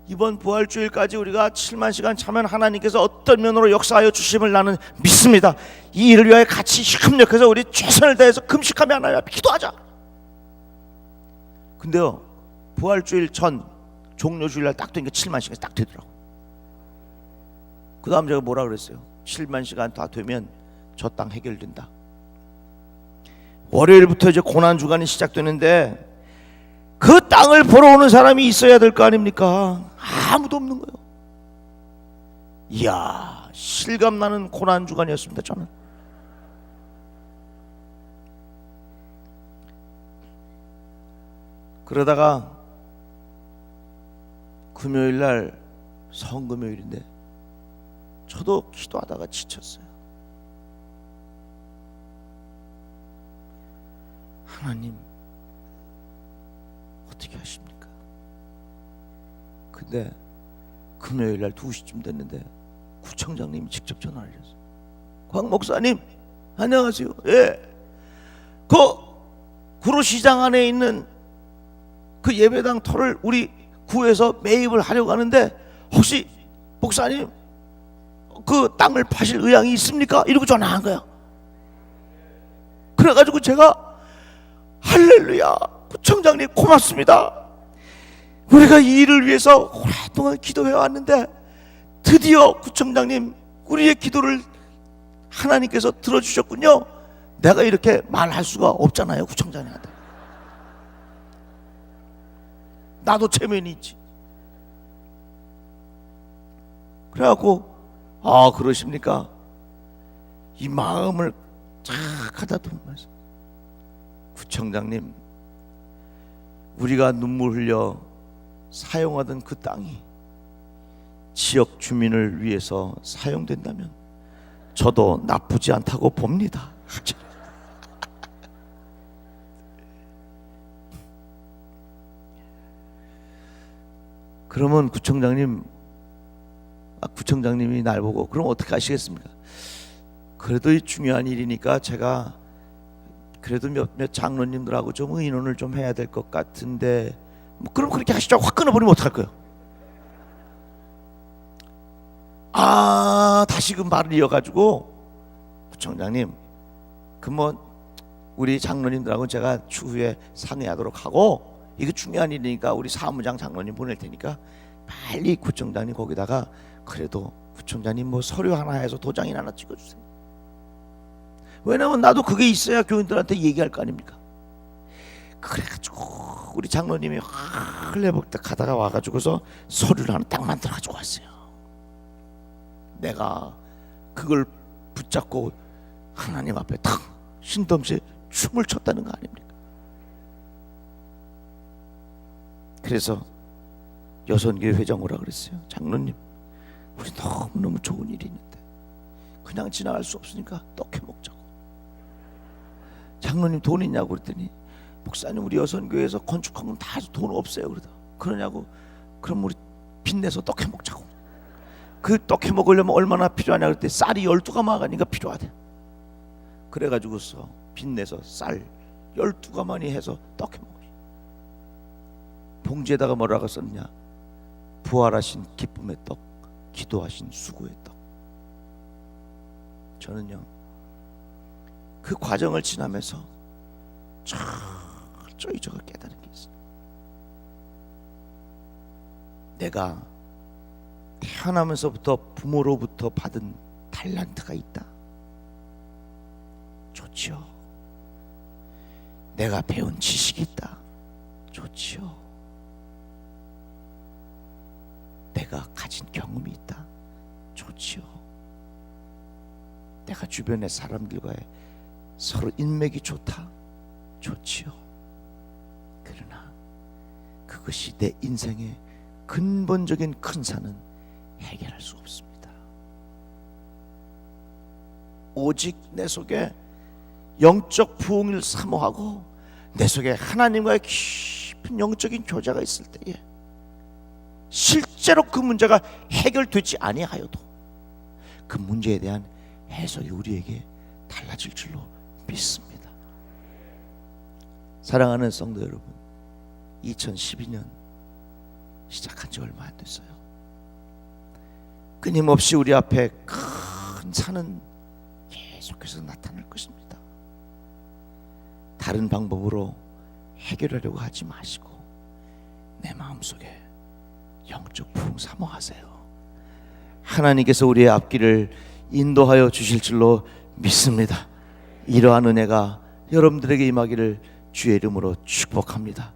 이번 부활주일까지 우리가 7만 시간 차면 하나님께서 어떤 면으로 역사하여 주심을 나는 믿습니다. 이 일을 위하여 같이 협력해서 우리 최선을 다해서 금식하며 하나님 앞에 기도하자. 근데요 부활주일 전 종료주일날 딱 되니까 7만 시간이 딱 되더라고. 그 다음 제가 뭐라 그랬어요? 7만 시간 다 되면 저 땅 해결된다. 월요일부터 이제 고난주간이 시작되는데 그 땅을 보러 오는 사람이 있어야 될 거 아닙니까? 아무도 없는 거예요. 이야, 실감나는 고난주간이었습니다. 저는 그러다가 금요일날 성금요일인데 저도 기도하다가 지쳤어요. 하나님 어떻게 하십니까? 근데 금요일날 2시쯤 됐는데 구청장님이 직접 전화를 하셨어요. 광 목사님 안녕하세요. 예, 그 구로시장 안에 있는 그 예배당 터를 우리 구에서 매입을 하려고 하는데 혹시 목사님 그 땅을 파실 의향이 있습니까? 이러고 전화한 거야. 그래가지고 제가 할렐루야 구청장님 고맙습니다. 우리가 이 일을 위해서 오랫동안 기도해 왔는데 드디어 구청장님 우리의 기도를 하나님께서 들어주셨군요. 내가 이렇게 말할 수가 없잖아요. 구청장님한테 나도 체면이 있지. 그래갖고 아 그러십니까? 이 마음을 쫙 하다 보면서 구청장님 우리가 눈물 흘려 사용하던 그 땅이 지역 주민을 위해서 사용된다면 저도 나쁘지 않다고 봅니다. 그러면 구청장님이 날 보고 그럼 어떻게 하시겠습니까? 그래도 이 중요한 일이니까 제가 그래도 몇몇 장로님들하고 좀 의논을 좀 해야 될 것 같은데 뭐 그럼 그렇게 하시죠. 확 끊어버리면 어떡할 거예요? 아 다시금 말을 이어가지고 구청장님 그 뭐 우리 장로님들하고 제가 추후에 상의하도록 하고 이게 중요한 일이니까 우리 사무장 장로님 보낼 테니까 빨리 구청장님 거기다가 그래도 구청장님 뭐 서류 하나 해서 도장이나 하나 찍어주세요. 왜냐면 나도 그게 있어야 교인들한테 얘기할 거 아닙니까? 그래가지고 우리 장로님이 흘레벅딱 가다가 와가지고서 서류를 하나 딱 만들어가지고 왔어요. 내가 그걸 붙잡고 하나님 앞에 탁 신동시에 춤을 췄다는 거 아닙니까? 그래서 여선교회 회장 오라 그랬어요. 장로님 우리 너무너무 좋은 일이 있는데 그냥 지나갈 수 없으니까 떡해 먹자고. 장로님 돈 있냐고 그랬더니 목사님 우리 여선교회에서 건축한 건 다 돈 없어요. 그러냐고. 그럼 우리 빚내서 떡해 먹자고. 그 떡해 먹으려면 얼마나 필요하냐 그랬더니 쌀이 12가마니까 필요하대. 그래가지고서 빚내서 쌀 12가마니 해서 떡해 먹어요. 봉지에다가 뭐라고 썼냐? 부활하신 기쁨의 떡, 기도하신 수고의 떡. 저는요 그 과정을 지나면서 철저히 저걸 깨달은 게 있어요. 내가 태어나면서부터 부모로부터 받은 달란트가 있다. 좋지요. 내가 배운 지식이 있다. 좋지요. 내가 가진 경험이 있다. 좋지요. 내가 주변의 사람들과의 서로 인맥이 좋다, 좋지요. 그러나 그것이 내 인생의 근본적인 큰 산은 해결할 수 없습니다. 오직 내 속에 영적 부흥을 사모하고 내 속에 하나님과의 깊은 영적인 교제가 있을 때에 실제로 그 문제가 해결되지 아니하여도 그 문제에 대한 해석이 우리에게 달라질 줄로 믿습니다. 사랑하는 성도 여러분, 2012년 시작한 지 얼마 안 됐어요. 끊임없이 우리 앞에 큰 산은 계속해서 나타날 것입니다. 다른 방법으로 해결하려고 하지 마시고 내 마음속에 영적 부흥 사모하세요. 하나님께서 우리의 앞길을 인도하여 주실 줄로 믿습니다. 이러한 은혜가 여러분들에게 임하기를 주의 이름으로 축복합니다.